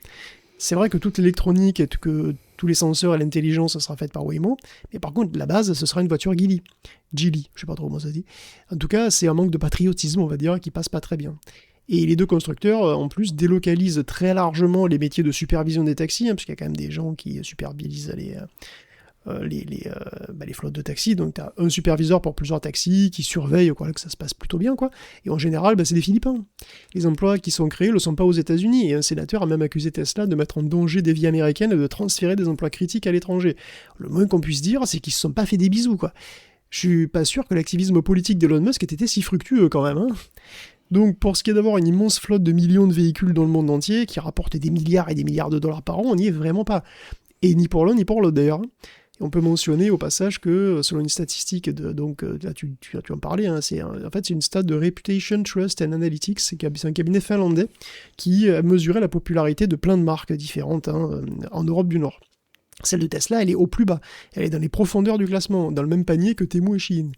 C'est vrai que toute l'électronique et que tous les senseurs et l'intelligence sera faite par Waymo, mais par contre, la base, ce sera une voiture Geely, je sais pas trop comment ça se dit. En tout cas, c'est un manque de patriotisme, on va dire, qui passe pas très bien. Et les deux constructeurs, en plus, délocalisent très largement les métiers de supervision des taxis, hein, parce qu'il y a quand même des gens qui supervisent les flottes de taxis, donc tu as un superviseur pour plusieurs taxis qui surveille que ça se passe plutôt bien, quoi. Et en général, c'est des Philippins. Les emplois qui sont créés ne le sont pas aux États-Unis, et un sénateur a même accusé Tesla de mettre en danger des vies américaines et de transférer des emplois critiques à l'étranger. Le moins qu'on puisse dire, c'est qu'ils se sont pas fait des bisous, quoi. Je suis pas sûr que l'activisme politique d'Elon Musk ait été si fructueux, quand même, hein. Donc, pour ce qui est d'avoir une immense flotte de millions de véhicules dans le monde entier, qui rapportent des milliards et des milliards de dollars par an, on n'y est vraiment pas. Et ni pour l'un ni pour l'autre, d'ailleurs. Et on peut mentionner au passage que, selon une statistique, là tu en parlais, hein, c'est une stat de Reputation, Trust and Analytics, c'est un cabinet finlandais qui a mesuré la popularité de plein de marques différentes, hein, en Europe du Nord. Celle de Tesla, elle est au plus bas. Elle est dans les profondeurs du classement, dans le même panier que Temu et Shein.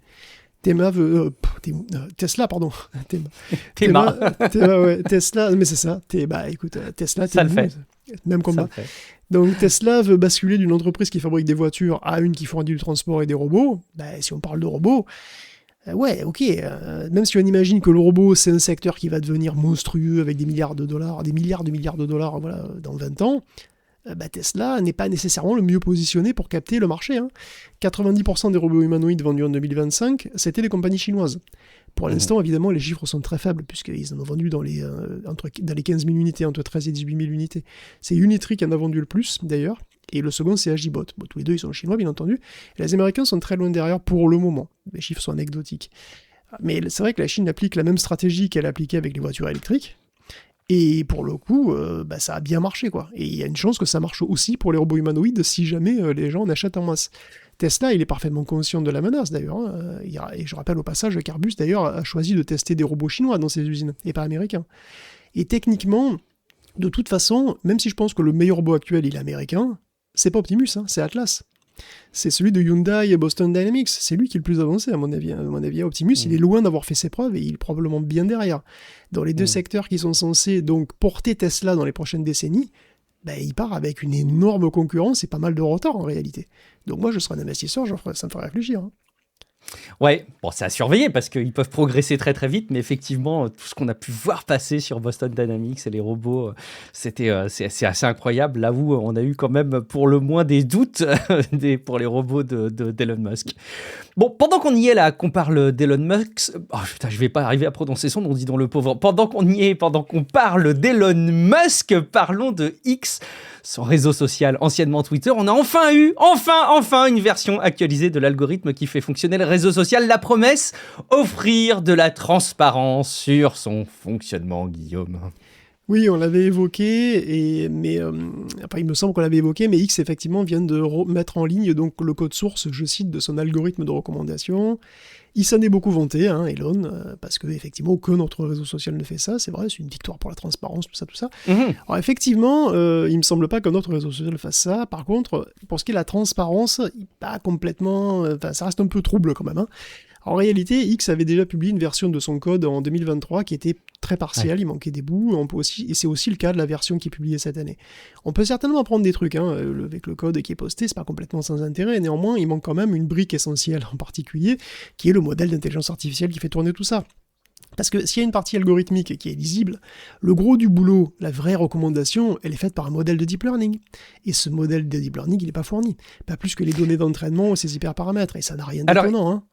Tesla, pardon. Tema, ouais. Tesla, mais c'est ça. Écoute, Tesla, ça le fait. Même combat. Donc Tesla veut basculer d'une entreprise qui fabrique des voitures à une qui fournit du transport et des robots. Si on parle de robots, même si on imagine que le robot, c'est un secteur qui va devenir monstrueux avec des milliards de dollars, voilà, dans 20 ans, Tesla n'est pas nécessairement le mieux positionné pour capter le marché. Hein. 90% des robots humanoïdes vendus en 2025, c'était des compagnies chinoises. Pour l'instant, évidemment, les chiffres sont très faibles, puisqu'ils en ont vendu dans les 15 000 unités, entre 13 et 18 000 unités. C'est Unitree qui en a vendu le plus, d'ailleurs, et le second, c'est Agibot. Tous les deux, ils sont chinois, bien entendu. Et les Américains sont très loin derrière pour le moment. Les chiffres sont anecdotiques. Mais c'est vrai que la Chine applique la même stratégie qu'elle a appliquée avec les voitures électriques. Et pour le coup, ça a bien marché, quoi. Et il y a une chance que ça marche aussi pour les robots humanoïdes si jamais les gens en achètent en masse. Tesla, il est parfaitement conscient de la menace, d'ailleurs. Hein. Et je rappelle au passage, qu'Airbus, d'ailleurs, a choisi de tester des robots chinois dans ses usines, et pas américains. Et techniquement, de toute façon, même si je pense que le meilleur robot actuel, il est américain, c'est pas Optimus, hein, c'est Atlas. c'est celui de Hyundai et Boston Dynamics. C'est lui qui est le plus avancé, à mon avis. Optimus, il est loin d'avoir fait ses preuves et il est probablement bien derrière. Dans les deux secteurs qui sont censés donc porter Tesla dans les prochaines décennies, il part avec une énorme concurrence et pas mal de retard en réalité. Donc moi, je serais un investisseur, ça me ferait réfléchir. Hein. Ouais, bon, c'est à surveiller parce qu'ils peuvent progresser très très vite, mais effectivement, tout ce qu'on a pu voir passer sur Boston Dynamics et les robots, c'est assez incroyable. Là où on a eu quand même pour le moins des doutes pour les robots d'Elon Musk. Bon, pendant qu'on y est là, qu'on parle d'Elon Musk, je vais pas arriver à prononcer son nom, dis donc le pauvre. Pendant qu'on parle d'Elon Musk, parlons de X, son réseau social, anciennement Twitter. On a enfin eu une version actualisée de l'algorithme qui fait fonctionner le réseau social. La promesse, offrir de la transparence sur son fonctionnement, Guillaume. Oui, on l'avait évoqué, mais il me semble qu'on l'avait évoqué, mais X effectivement vient de mettre en ligne donc le code source, je cite, de son algorithme de recommandation. Il s'en est beaucoup vanté, Elon, parce que effectivement aucun autre réseau social ne fait ça. C'est vrai, c'est une victoire pour la transparence, tout ça. Alors effectivement, il me semble pas qu'un autre réseau social fasse ça. Par contre, pour ce qui est de la transparence, pas complètement, ça reste un peu trouble quand même. Hein. En réalité, X avait déjà publié une version de son code en 2023 qui était très partielle, il manquait des bouts, et c'est aussi le cas de la version qui est publiée cette année. On peut certainement apprendre des trucs avec le code qui est posté, c'est pas complètement sans intérêt, néanmoins il manque quand même une brique essentielle en particulier, qui est le modèle d'intelligence artificielle qui fait tourner tout ça. Parce que s'il y a une partie algorithmique qui est lisible, le gros du boulot, la vraie recommandation, elle est faite par un modèle de deep learning. Et ce modèle de deep learning, il n'est pas fourni. Pas plus que les données d'entraînement ou ses hyperparamètres, et ça n'a rien d'étonnant.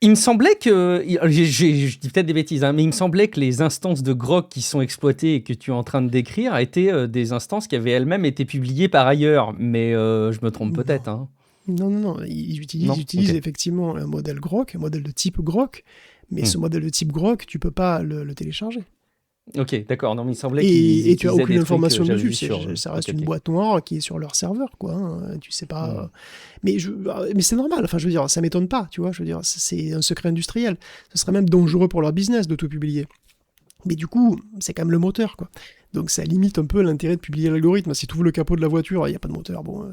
Il me semblait que, je dis peut-être des bêtises, mais il me semblait que les instances de Grok qui sont exploitées et que tu es en train de décrire étaient des instances qui avaient elles-mêmes été publiées par ailleurs, mais je me trompe peut-être. Hein. Non, ils utilisent effectivement un modèle Grok, un modèle de type Grok, mais ce modèle de type Grok, tu peux pas le télécharger. Ok, d'accord. Non, mais il semblait et tu as aucune information dessus. Ça reste une boîte noire qui est sur leur serveur, quoi. Hein. Tu sais pas. Mais c'est normal. Enfin, je veux dire, ça m'étonne pas. Tu vois, je veux dire, c'est un secret industriel. Ce serait même dangereux pour leur business de tout publier. Mais du coup, c'est quand même le moteur, quoi. Donc ça limite un peu l'intérêt de publier l'algorithme. Si tu ouvres le capot de la voiture, il n'y a pas de moteur. Bon,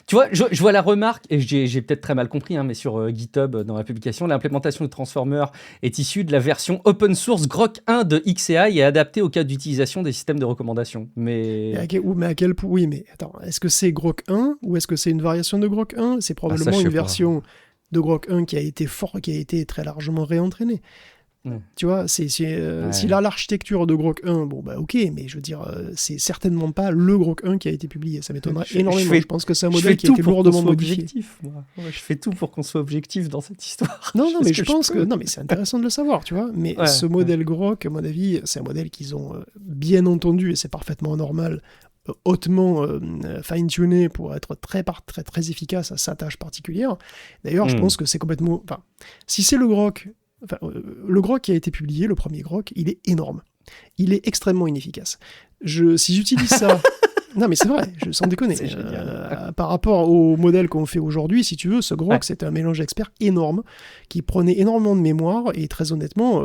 Tu vois, je vois la remarque, et j'ai peut-être très mal compris, mais sur GitHub, dans la publication, l'implémentation de Transformer est issue de la version open source Grok 1 de XAI et adaptée au cas d'utilisation des systèmes de recommandation. Mais à quel point? Oui, mais attends, est-ce que c'est Grok 1 ou est-ce que c'est une variation de Grok 1? C'est probablement une version de Grok 1 qui a été très largement réentraînée. Tu vois, si l'architecture de Grok 1, ok, mais je veux dire, c'est certainement pas le Grok 1 qui a été publié. Ça m'étonnerait énormément. Je pense que c'est un modèle qui a été lourdement modifié. Je fais tout pour qu'on soit objectif dans cette histoire. Non, mais je pense que c'est intéressant de le savoir, tu vois. Mais ce modèle Grok, à mon avis, c'est un modèle qu'ils ont bien entendu et c'est parfaitement normal. Hautement fine-tuné pour être très, très, très efficace à sa tâche particulière. D'ailleurs, je pense que c'est complètement... Enfin, si c'est le Grok qui a été publié, le premier Grok, il est énorme. Il est extrêmement inefficace. Si j'utilise ça... Non, mais c'est vrai, sans déconner. Par rapport au modèle qu'on fait aujourd'hui, si tu veux, ce Grok, c'était un mélange expert énorme qui prenait énormément de mémoire et très honnêtement,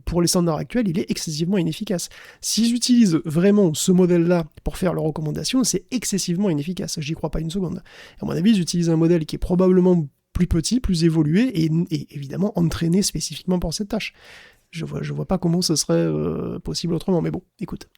pour les standards actuels, il est excessivement inefficace. Si j'utilise vraiment ce modèle-là pour faire leurs recommandations, c'est excessivement inefficace. J'y crois pas une seconde. À mon avis, j'utilise un modèle qui est probablement plus petit, plus évolué et évidemment entraîné spécifiquement pour cette tâche. Je vois pas comment ce serait possible autrement, mais bon, écoute.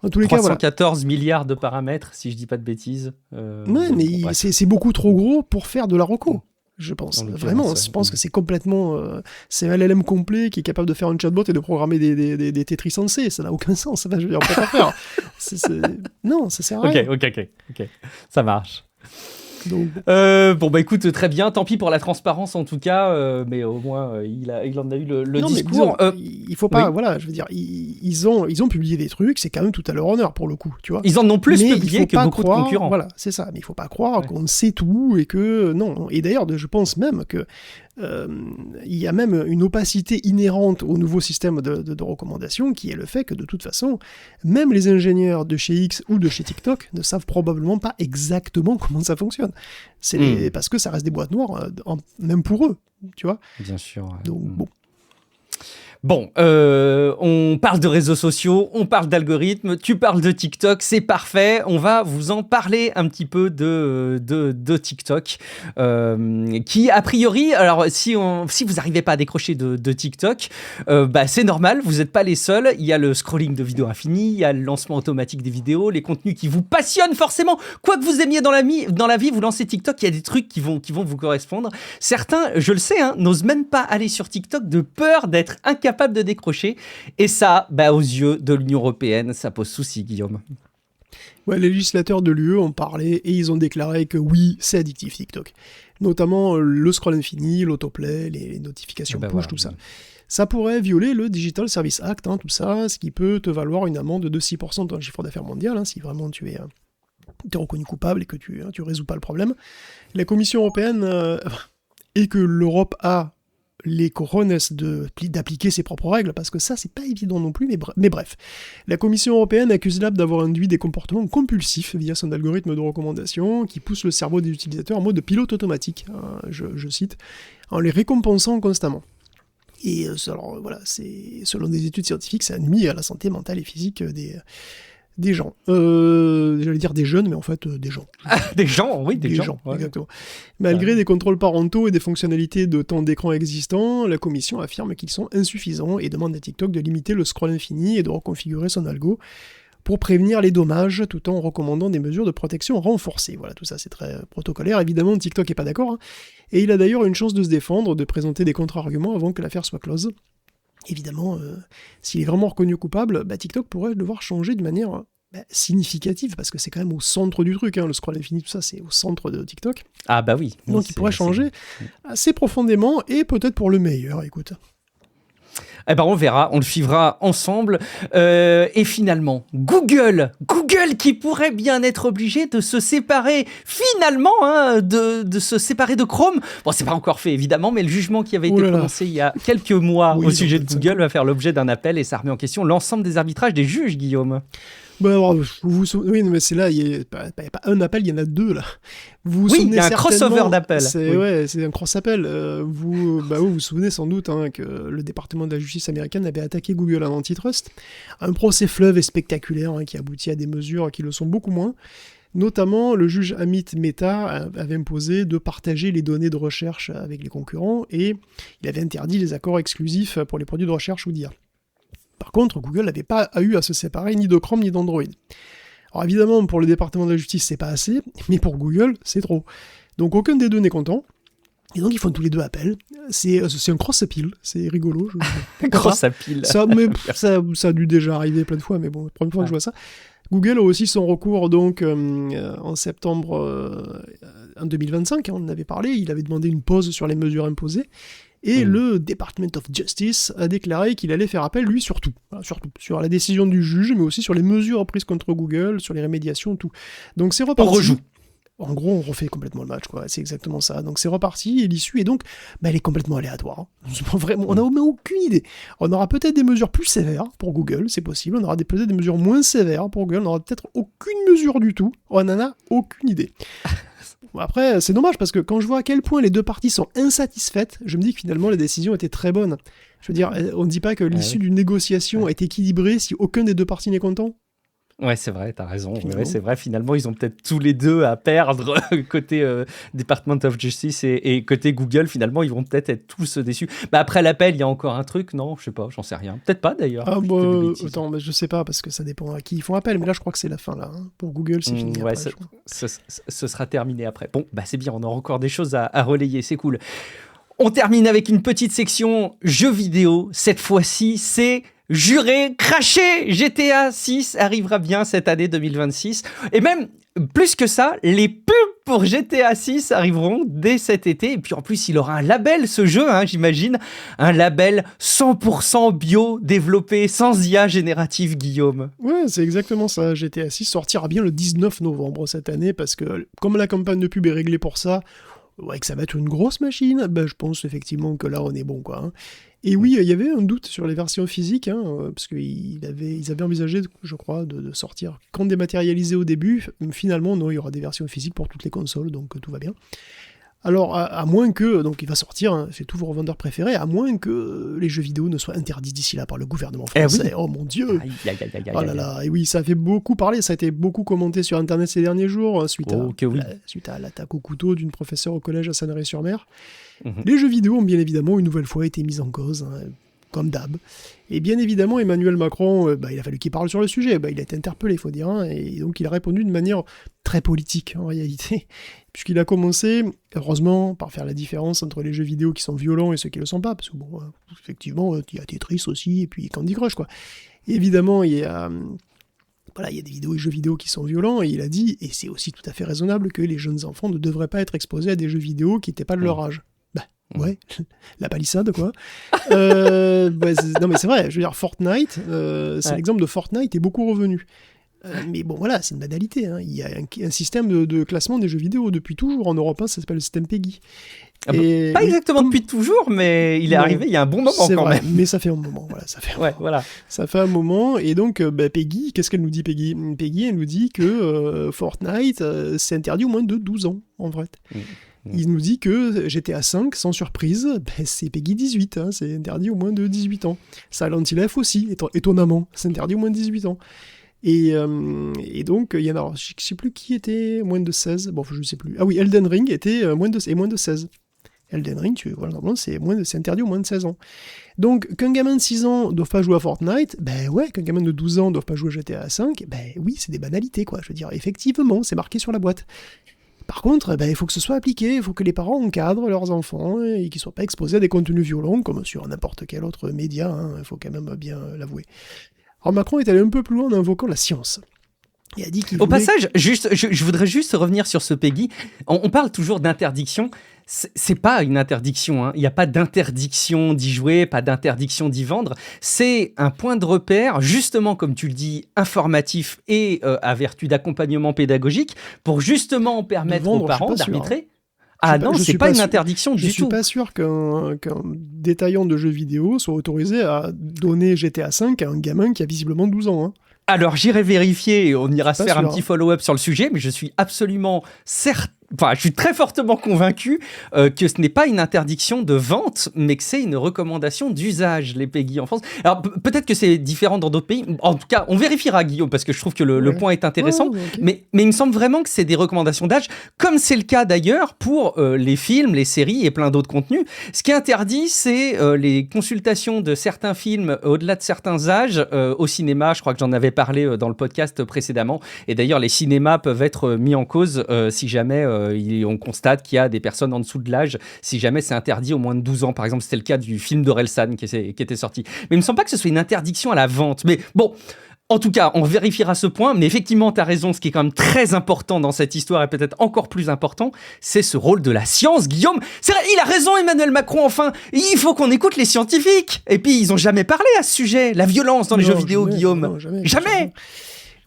En tous les 314 milliards de paramètres, si je dis pas de bêtises. Mais c'est beaucoup trop gros pour faire de la reco, je pense. Vraiment, je pense que c'est complètement... c'est un LLM complet qui est capable de faire un chatbot et de programmer des Tetris en C. Ça n'a aucun sens. Enfin, je veux dire, on peut pas faire. Non, ça sert à rien. Ok. Ça marche. Donc, écoute, très bien, tant pis pour la transparence en tout cas, mais au moins il en a eu le discours. Il faut pas, je veux dire, ils ont publié des trucs, c'est quand même tout à leur honneur pour le coup, tu vois. Ils en ont plus publié que beaucoup de concurrents. Voilà, c'est ça, mais il faut pas croire qu'on sait tout et que non. Et d'ailleurs, je pense même que il y a même une opacité inhérente au nouveau système de recommandation qui est le fait que de toute façon, même les ingénieurs de chez X ou de chez TikTok ne savent probablement pas exactement comment ça fonctionne. C'est parce que ça reste des boîtes noires, même pour eux, tu vois. Bien sûr. Donc bon. Bon, on parle de réseaux sociaux, on parle d'algorithmes, tu parles de TikTok, c'est parfait. On va vous en parler un petit peu de TikTok, qui a priori, alors si vous n'arrivez pas à décrocher de TikTok, c'est normal, vous n'êtes pas les seuls. Il y a le scrolling de vidéos infini, il y a le lancement automatique des vidéos, les contenus qui vous passionnent forcément. Quoi que vous aimiez dans la vie, vous lancez TikTok, il y a des trucs qui vont vous correspondre. Certains, je le sais, n'osent même pas aller sur TikTok de peur d'être incapable de décrocher. Et ça, aux yeux de l'Union européenne, ça pose souci, Guillaume. Ouais, les législateurs de l'UE ont parlé et ils ont déclaré que oui, c'est addictif TikTok. Notamment le scroll infini, l'autoplay, les notifications push, voilà, tout ça. Ça pourrait violer le Digital Service Act, tout ça, ce qui peut te valoir une amende de 6% de ton chiffre d'affaires mondial, si vraiment tu es reconnu coupable et que tu résous pas le problème. La Commission européenne, et que l'Europe a les cojones d'appliquer ses propres règles, parce que ça, c'est pas évident non plus, mais bref. La Commission européenne accuse l'App d'avoir induit des comportements compulsifs via son algorithme de recommandation qui pousse le cerveau des utilisateurs en mode pilote automatique, je cite, en les récompensant constamment. Et alors, voilà, selon des études scientifiques, ça nuit à la santé mentale et physique des gens. J'allais dire des jeunes, mais en fait, des gens. Des gens, oui, des gens. Ouais. Exactement. Malgré des contrôles parentaux et des fonctionnalités de temps d'écran existants, la commission affirme qu'ils sont insuffisants et demande à TikTok de limiter le scroll infini et de reconfigurer son algo pour prévenir les dommages, tout en recommandant des mesures de protection renforcées. Voilà, tout ça, c'est très protocolaire. Évidemment, TikTok n'est pas d'accord, et il a d'ailleurs une chance de se défendre, de présenter des contre-arguments avant que l'affaire soit close. Évidemment, s'il est vraiment reconnu coupable, TikTok pourrait devoir changer de manière significative, parce que c'est quand même au centre du truc, le scroll infini, tout ça, c'est au centre de TikTok. Ah bah oui. Donc il pourrait changer assez profondément, et peut-être pour le meilleur, écoute. On verra, on le suivra ensemble. Et finalement, Google qui pourrait bien être obligé de se séparer, finalement, de se séparer de Chrome. Bon, c'est pas encore fait, évidemment, mais le jugement qui avait été prononcé il y a quelques mois au sujet de Google va faire l'objet d'un appel et ça remet en question l'ensemble des arbitrages des juges, Guillaume. Oui, mais c'est là, il n'y a pas un appel, il y en a deux, là. Oui, il y a un crossover d'appels. C'est un cross-appel. Vous vous souvenez sans doute que le département de la justice américaine avait attaqué Google en antitrust. Un procès fleuve et spectaculaire qui aboutit à des mesures qui le sont beaucoup moins. Notamment, le juge Amit Mehta avait imposé de partager les données de recherche avec les concurrents et il avait interdit les accords exclusifs pour les produits de recherche ou d'IA. Par contre, Google n'avait pas eu à se séparer ni de Chrome ni d'Android. Alors évidemment, pour le département de la justice, c'est pas assez, mais pour Google, c'est trop. Donc aucun des deux n'est content, et donc ils font tous les deux appel. C'est un cross-appeal, c'est rigolo. Cross-appeal. Ça a dû déjà arriver plein de fois, mais bon, la première fois que je vois ça. Google a aussi son recours donc en septembre en 2025, on en avait parlé, il avait demandé une pause sur les mesures imposées. Et le Department of Justice a déclaré qu'il allait faire appel, lui, surtout sur la décision du juge, mais aussi sur les mesures prises contre Google, sur les rémédiations, tout. Donc c'est reparti. On rejoue. En gros, on refait complètement le match, quoi. C'est exactement ça. Donc c'est reparti, et l'issue est donc, elle est complètement aléatoire. Vraiment, on n'a aucune idée. On aura peut-être des mesures plus sévères pour Google, c'est possible. On aura peut-être des mesures moins sévères pour Google. On n'aura peut-être aucune mesure du tout. On n'en a aucune idée. Après, c'est dommage parce que quand je vois à quel point les deux parties sont insatisfaites, je me dis que finalement la décision était très bonne. Je veux dire, on ne dit pas que l'issue d'une négociation est équilibrée si aucun des deux parties n'est content. Ouais, c'est vrai, t'as raison. Ouais, c'est vrai, finalement, ils ont peut-être tous les deux à perdre côté Department of Justice et côté Google. Finalement, ils vont peut-être être tous déçus. Après l'appel, il y a encore un truc, non? Je sais pas, j'en sais rien. Peut-être pas d'ailleurs. Attends, mais je sais pas parce que ça dépend à qui ils font appel. Mais là, je crois que c'est la fin là. Pour Google, c'est fini. Ouais, après, ce sera terminé après. Bon, c'est bien, on a encore des choses à relayer, c'est cool. On termine avec une petite section jeux vidéo. Cette fois-ci, c'est juré, craché, GTA 6 arrivera bien cette année 2026. Et même, plus que ça, les pubs pour GTA 6 arriveront dès cet été. Et puis en plus, il aura un label, ce jeu, j'imagine. Un label 100% bio, développé sans IA générative, Guillaume. Ouais, c'est exactement ça. GTA 6 sortira bien le 19 novembre cette année, parce que comme la campagne de pub est réglée pour ça, que ça va être une grosse machine, je pense effectivement que là, on est bon, quoi. Et oui, il y avait un doute sur les versions physiques, parce qu'ils avaient envisagé, je crois, de sortir quand dématérialisé au début. Finalement, non, il y aura des versions physiques pour toutes les consoles, donc tout va bien. Alors, à moins que, donc il va sortir, hein, c'est tous vos revendeurs préférés, à moins que les jeux vidéo ne soient interdits d'ici là par le gouvernement français. Oui. Oh mon Dieu! Aïe, aïe, aïe, aïe, Oh là là, et oui, ça a fait beaucoup parler, ça a été beaucoup commenté sur Internet ces derniers jours, suite à l'attaque au couteau d'une professeure au collège à Sanary-sur-Mer. Les jeux vidéo ont bien évidemment une nouvelle fois été mis en cause, hein, comme d'hab. Et bien évidemment, Emmanuel Macron, il a fallu qu'il parle sur le sujet, il a été interpellé, il faut dire, hein, et donc il a répondu de manière très politique, en réalité, puisqu'il a commencé, heureusement, par faire la différence entre les jeux vidéo qui sont violents et ceux qui ne le sont pas, parce que bon, effectivement, il y a Tetris aussi, et puis Candy Crush, quoi. Et évidemment, il y a des jeux vidéo qui sont violents, et il a dit, et c'est aussi tout à fait raisonnable, que les jeunes enfants ne devraient pas être exposés à des jeux vidéo qui n'étaient pas de leur âge. Ouais, la palissade, quoi. Non, mais c'est vrai, je veux dire, Fortnite, l'exemple de Fortnite est beaucoup revenu. Mais bon, voilà, c'est une banalité. Hein. Il y a un système de classement des jeux vidéo depuis toujours en Europe, hein, ça s'appelle le système PEGI. Pas exactement depuis toujours, mais il est arrivé il y a un bon moment c'est quand vrai, même. Mais ça fait un moment, voilà, ça fait un moment. Voilà. Ça fait un moment, et donc PEGI, qu'est-ce qu'elle nous dit, PEGI? PEGI, elle nous dit que Fortnite, c'est interdit au moins de 12 ans, en vrai. Il nous dit que GTA 5, sans surprise, c'est PEGI 18, hein, c'est interdit au moins de 18 ans. Silent Hill aussi, étonnamment, c'est interdit au moins de 18 ans. Et donc, il y en a, je ne sais plus qui était moins de 16, bon, je ne sais plus. Ah oui, Elden Ring était moins de 16. Elden Ring, normalement, c'est interdit au moins de 16 ans. Donc, qu'un gamin de 6 ans ne doive pas jouer à Fortnite, qu'un gamin de 12 ans ne doive pas jouer à GTA 5, oui, c'est des banalités, quoi. Je veux dire, effectivement, c'est marqué sur la boîte. Par contre, il faut que ce soit appliqué, il faut que les parents encadrent leurs enfants et qu'ils ne soient pas exposés à des contenus violents, comme sur n'importe quel autre média, il faut quand même bien l'avouer. Alors Macron est allé un peu plus loin en invoquant la science. Il a dit qu'il voulait... passage, je voudrais juste revenir sur ce PEGI. On parle toujours d'interdiction. C'est pas une interdiction, hein. Il n'y a pas d'interdiction d'y jouer, pas d'interdiction d'y vendre. C'est un point de repère, justement, comme tu le dis, informatif et à vertu d'accompagnement pédagogique, pour justement permettre aux parents d'arbitrer. C'est pas une interdiction du tout. Je suis pas sûr qu'un détaillant de jeux vidéo soit autorisé à donner GTA 5 à un gamin qui a visiblement 12 ans. Hein. Alors j'irai vérifier et on ira se faire un petit hein. follow-up sur le sujet, mais je suis absolument certain. Enfin, je suis très fortement convaincu que ce n'est pas une interdiction de vente, mais que c'est une recommandation d'usage, les PEGI en France. Alors, peut-être que c'est différent dans d'autres pays. En tout cas, on vérifiera, Guillaume, parce que je trouve que le point est intéressant. Okay. Mais il me semble vraiment que c'est des recommandations d'âge, comme c'est le cas d'ailleurs pour les films, les séries et plein d'autres contenus. Ce qui est interdit, c'est les consultations de certains films au-delà de certains âges au cinéma. Je crois que j'en avais parlé dans le podcast précédemment. Et d'ailleurs, les cinémas peuvent être mis en cause si jamais... on constate qu'il y a des personnes en dessous de l'âge, si jamais c'est interdit au moins de 12 ans. Par exemple, c'était le cas du film d'Orelsan qui était sorti. Mais il ne me semble pas que ce soit une interdiction à la vente. Mais bon, en tout cas, on vérifiera ce point. Mais effectivement, tu as raison, ce qui est quand même très important dans cette histoire et peut-être encore plus important, c'est ce rôle de la science, Guillaume. C'est vrai, il a raison, Emmanuel Macron, enfin. Il faut qu'on écoute les scientifiques. Et puis, ils n'ont jamais parlé à ce sujet, la violence dans les jeux vidéo, Guillaume. Non, jamais.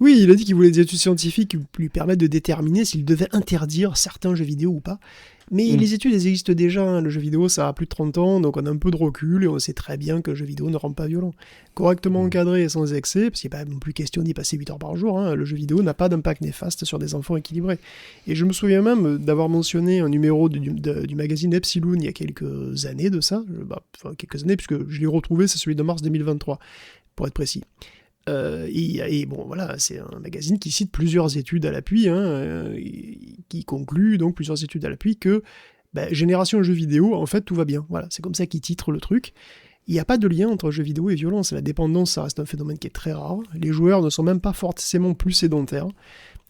Oui, il a dit qu'il voulait des études scientifiques qui lui permettent de déterminer s'il devait interdire certains jeux vidéo ou pas. Mais les études, elles existent déjà. Hein. Le jeu vidéo, ça a plus de 30 ans, donc on a un peu de recul et on sait très bien que le jeu vidéo ne rend pas violent. Correctement encadré et sans excès, parce qu'il n'y a pas non plus question d'y passer 8 heures par jour, hein. Le jeu vidéo n'a pas d'impact néfaste sur des enfants équilibrés. Et je me souviens même d'avoir mentionné un numéro du magazine Epsilon il y a quelques années de ça, quelques années, puisque je l'ai retrouvé, c'est celui de mars 2023, pour être précis. Et bon, voilà, c'est un magazine qui cite plusieurs études à l'appui, qui conclut donc plusieurs études à l'appui que génération jeux vidéo, en fait, tout va bien. Voilà, c'est comme ça qu'ils titrent le truc. Il n'y a pas de lien entre jeux vidéo et violence. La dépendance, ça reste un phénomène qui est très rare. Les joueurs ne sont même pas forcément plus sédentaires.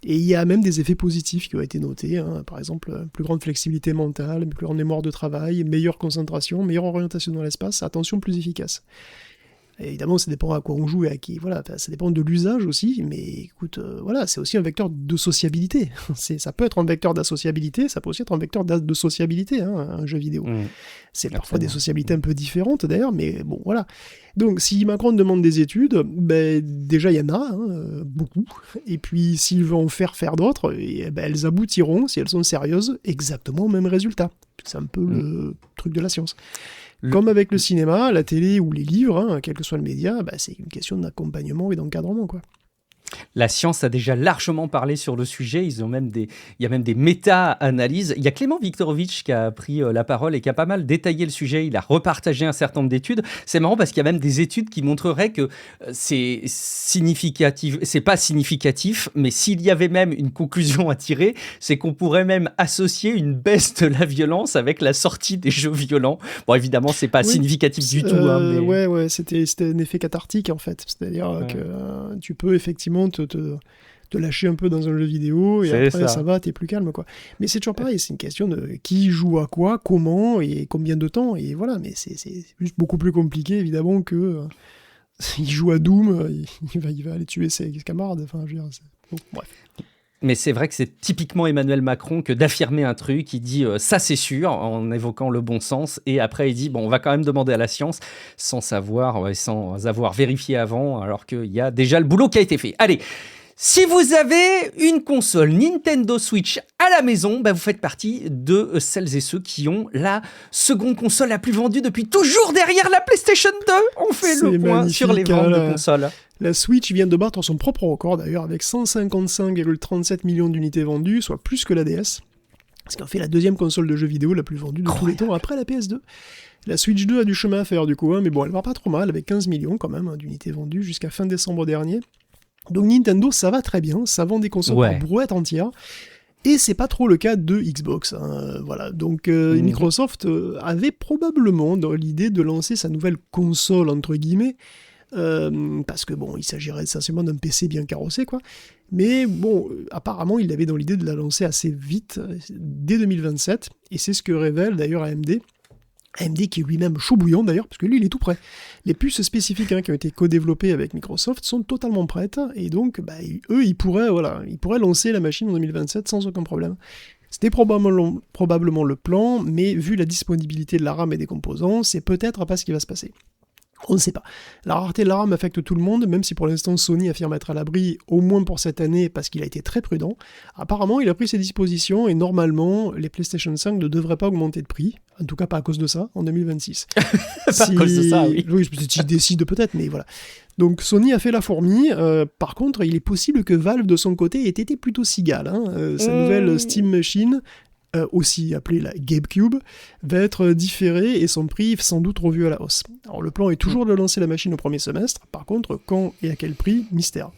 Et il y a même des effets positifs qui ont été notés. Hein. Par exemple, plus grande flexibilité mentale, plus grande mémoire de travail, meilleure concentration, meilleure orientation dans l'espace, attention plus efficace. Évidemment, ça dépend à quoi on joue et à qui. Voilà, ça dépend de l'usage aussi, mais écoute, c'est aussi un vecteur de sociabilité. Ça peut être un vecteur d'associabilité, ça peut aussi être un vecteur de sociabilité, hein, un jeu vidéo. C'est parfois des sociabilités un peu différentes d'ailleurs, mais bon, voilà. Donc, si Macron demande des études, déjà il y en a, beaucoup. Et puis, s'il veut en faire d'autres, elles aboutiront, si elles sont sérieuses, exactement au même résultat. C'est un peu le truc de la science. Comme avec le cinéma, la télé ou les livres, quel que soit le média, c'est une question d'accompagnement et d'encadrement, quoi. La science a déjà largement parlé sur le sujet. Il y a même des méta-analyses. Il y a Clément Viktorovitch qui a pris la parole et qui a pas mal détaillé le sujet. Il a repartagé un certain nombre d'études. C'est marrant parce qu'il y a même des études qui montreraient que c'est significatif. C'est pas significatif, mais s'il y avait même une conclusion à tirer, c'est qu'on pourrait même associer une baisse de la violence avec la sortie des jeux violents. Bon, évidemment, c'est pas significatif du tout. Mais... Ouais, c'était un effet cathartique en fait. C'est-à-dire que tu peux effectivement te lâcher un peu dans un jeu vidéo et après ça va, t'es plus calme quoi. Mais c'est toujours pareil, c'est une question de qui joue à quoi, comment et combien de temps et voilà. Mais c'est juste beaucoup plus compliqué évidemment que il joue à Doom, il va aller tuer ses camarades. Enfin, je veux dire, bon, bref. Mais c'est vrai que c'est typiquement Emmanuel Macron que d'affirmer un truc, il dit ça c'est sûr en évoquant le bon sens et après il dit bon on va quand même demander à la science sans avoir vérifié avant alors qu'il y a déjà le boulot qui a été fait. Allez, si vous avez une console Nintendo Switch à la maison, vous faites partie de celles et ceux qui ont la seconde console la plus vendue depuis toujours derrière la PlayStation 2. On fait le point sur les ventes de consoles. La Switch vient de battre son propre record d'ailleurs avec 155,37 millions d'unités vendues, soit plus que la DS. Ce qui en fait la deuxième console de jeux vidéo la plus vendue de tous les temps après la PS2. La Switch 2 a du chemin à faire du coup, mais bon, elle va pas trop mal avec 15 millions quand même d'unités vendues jusqu'à fin décembre dernier. Donc Nintendo, ça va très bien, ça vend des consoles par brouette entière. Et c'est pas trop le cas de Xbox. Voilà. Donc Microsoft avait probablement dans l'idée de lancer sa nouvelle console, entre guillemets, parce que bon, il s'agirait essentiellement d'un PC bien carrossé, quoi. Mais bon, apparemment, il avait dans l'idée de la lancer assez vite, dès 2027, et c'est ce que révèle d'ailleurs AMD. AMD qui est lui-même chaud bouillant d'ailleurs, parce que lui il est tout prêt. Les puces spécifiques qui ont été co-développées avec Microsoft sont totalement prêtes, et donc eux ils pourraient lancer la machine en 2027 sans aucun problème. C'était probablement le plan, mais vu la disponibilité de la RAM et des composants, c'est peut-être pas ce qui va se passer. On ne sait pas. La rareté de la RAM affecte tout le monde, même si pour l'instant Sony affirme être à l'abri, au moins pour cette année, parce qu'il a été très prudent. Apparemment, il a pris ses dispositions et normalement, les PlayStation 5 ne devraient pas augmenter de prix, en tout cas pas à cause de ça, en 2026. À cause de ça, oui. Oui, je décide peut-être, mais voilà. Donc Sony a fait la fourmi. Par contre, il est possible que Valve, de son côté, ait été plutôt cigale. Sa nouvelle Steam Machine, aussi appelée la GameCube, va être différée et son prix sans doute revu à la hausse. Alors le plan est toujours de lancer la machine au premier semestre, par contre quand et à quel prix, mystère.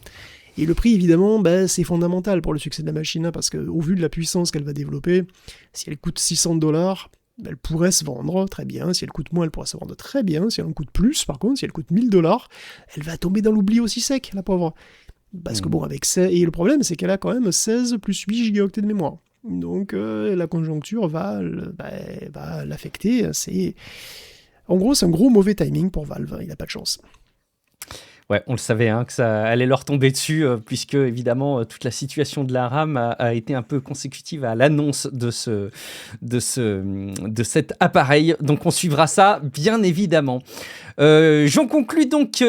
Et le prix évidemment, c'est fondamental pour le succès de la machine, parce qu'au vu de la puissance qu'elle va développer, si elle coûte $600, elle pourrait se vendre très bien, si elle coûte moins elle pourrait se vendre très bien, si elle en coûte plus par contre, si elle coûte $1000, elle va tomber dans l'oubli aussi sec, la pauvre. Parce que bon, avec ça, et le problème c'est qu'elle a quand même 16 plus 8 gigaoctets de mémoire. Donc la conjoncture va l'affecter. En gros, c'est un gros mauvais timing pour Valve. Il n'a pas de chance. Ouais, on le savait que ça allait leur tomber dessus, puisque évidemment toute la situation de la RAM a été un peu consécutive à l'annonce de cet appareil. Donc on suivra ça, bien évidemment. J'en conclus donc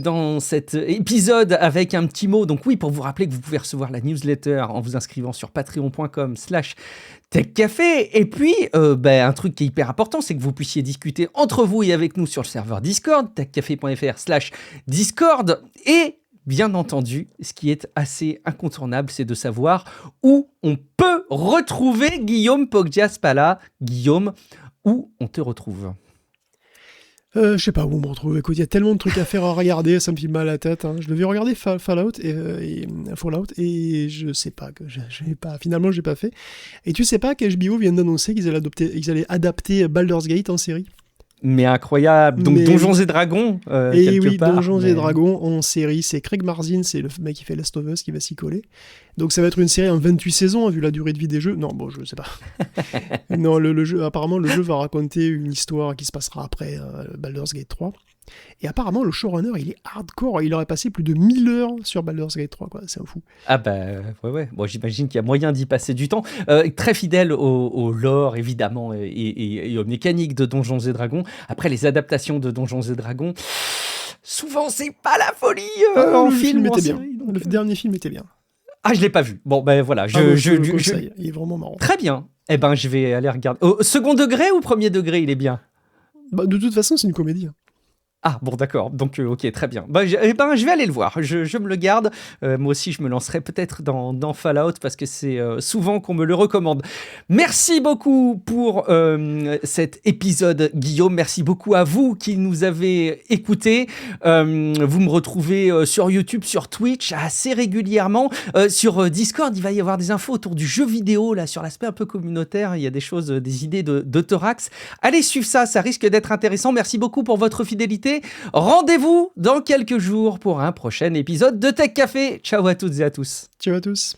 dans cet épisode avec un petit mot. Donc oui, pour vous rappeler que vous pouvez recevoir la newsletter en vous inscrivant sur patreon.com/techcafé. Et puis, un truc qui est hyper important, c'est que vous puissiez discuter entre vous et avec nous sur le serveur Discord, techcafé.fr/Discord. Et bien entendu, ce qui est assez incontournable, c'est de savoir où on peut retrouver Guillaume Poggiaspala. Guillaume, où on te retrouve ? Je sais pas où on me retrouve. Écoute, il y a tellement de trucs à faire, à regarder, ça me file mal à la tête. Je devais regarder Fallout et je sais pas que finalement j'ai pas fait. Et tu sais pas qu'HBO vient d'annoncer qu'ils allaient adapter Baldur's Gate en série. Mais incroyable. Donc Donjons et Dragons quelque part. Donjons et Dragons en série, c'est Craig Mazin, c'est le mec qui fait Last of Us qui va s'y coller. Donc ça va être une série en 28 saisons vu la durée de vie des jeux. Non, bon, je sais pas. Non, le jeu, apparemment le jeu va raconter une histoire qui se passera après Baldur's Gate 3. Et apparemment le showrunner il est hardcore, il aurait passé plus de 1000 heures sur Baldur's Gate 3 quoi, c'est un fou. Ah ouais. Bon, j'imagine qu'il y a moyen d'y passer du temps. Très fidèle au lore évidemment et aux mécaniques de Donjons et Dragons. Après les adaptations de Donjons et Dragons, souvent c'est pas la folie en film ou en série. Le dernier film était bien. Ah, je l'ai pas vu. Bon, voilà. Je il est vraiment marrant. Très bien. Je vais aller regarder. Au second degré ou premier degré, il est bien ? De toute façon, c'est une comédie. Ah bon d'accord, donc ok très bien. Je vais aller le voir, je me le garde. Moi aussi je me lancerai peut-être dans Fallout parce que c'est souvent qu'on me le recommande. Merci beaucoup pour cet épisode Guillaume, merci beaucoup à vous qui nous avez écoutés. Vous me retrouvez sur YouTube, sur Twitch assez régulièrement. Sur Discord il va y avoir des infos autour du jeu vidéo, là sur l'aspect un peu communautaire, il y a des choses, des idées de Thorax. Allez suivre ça risque d'être intéressant. Merci beaucoup pour votre fidélité. Rendez-vous dans quelques jours pour un prochain épisode de Tech Café. Ciao à toutes et à tous. Ciao à tous.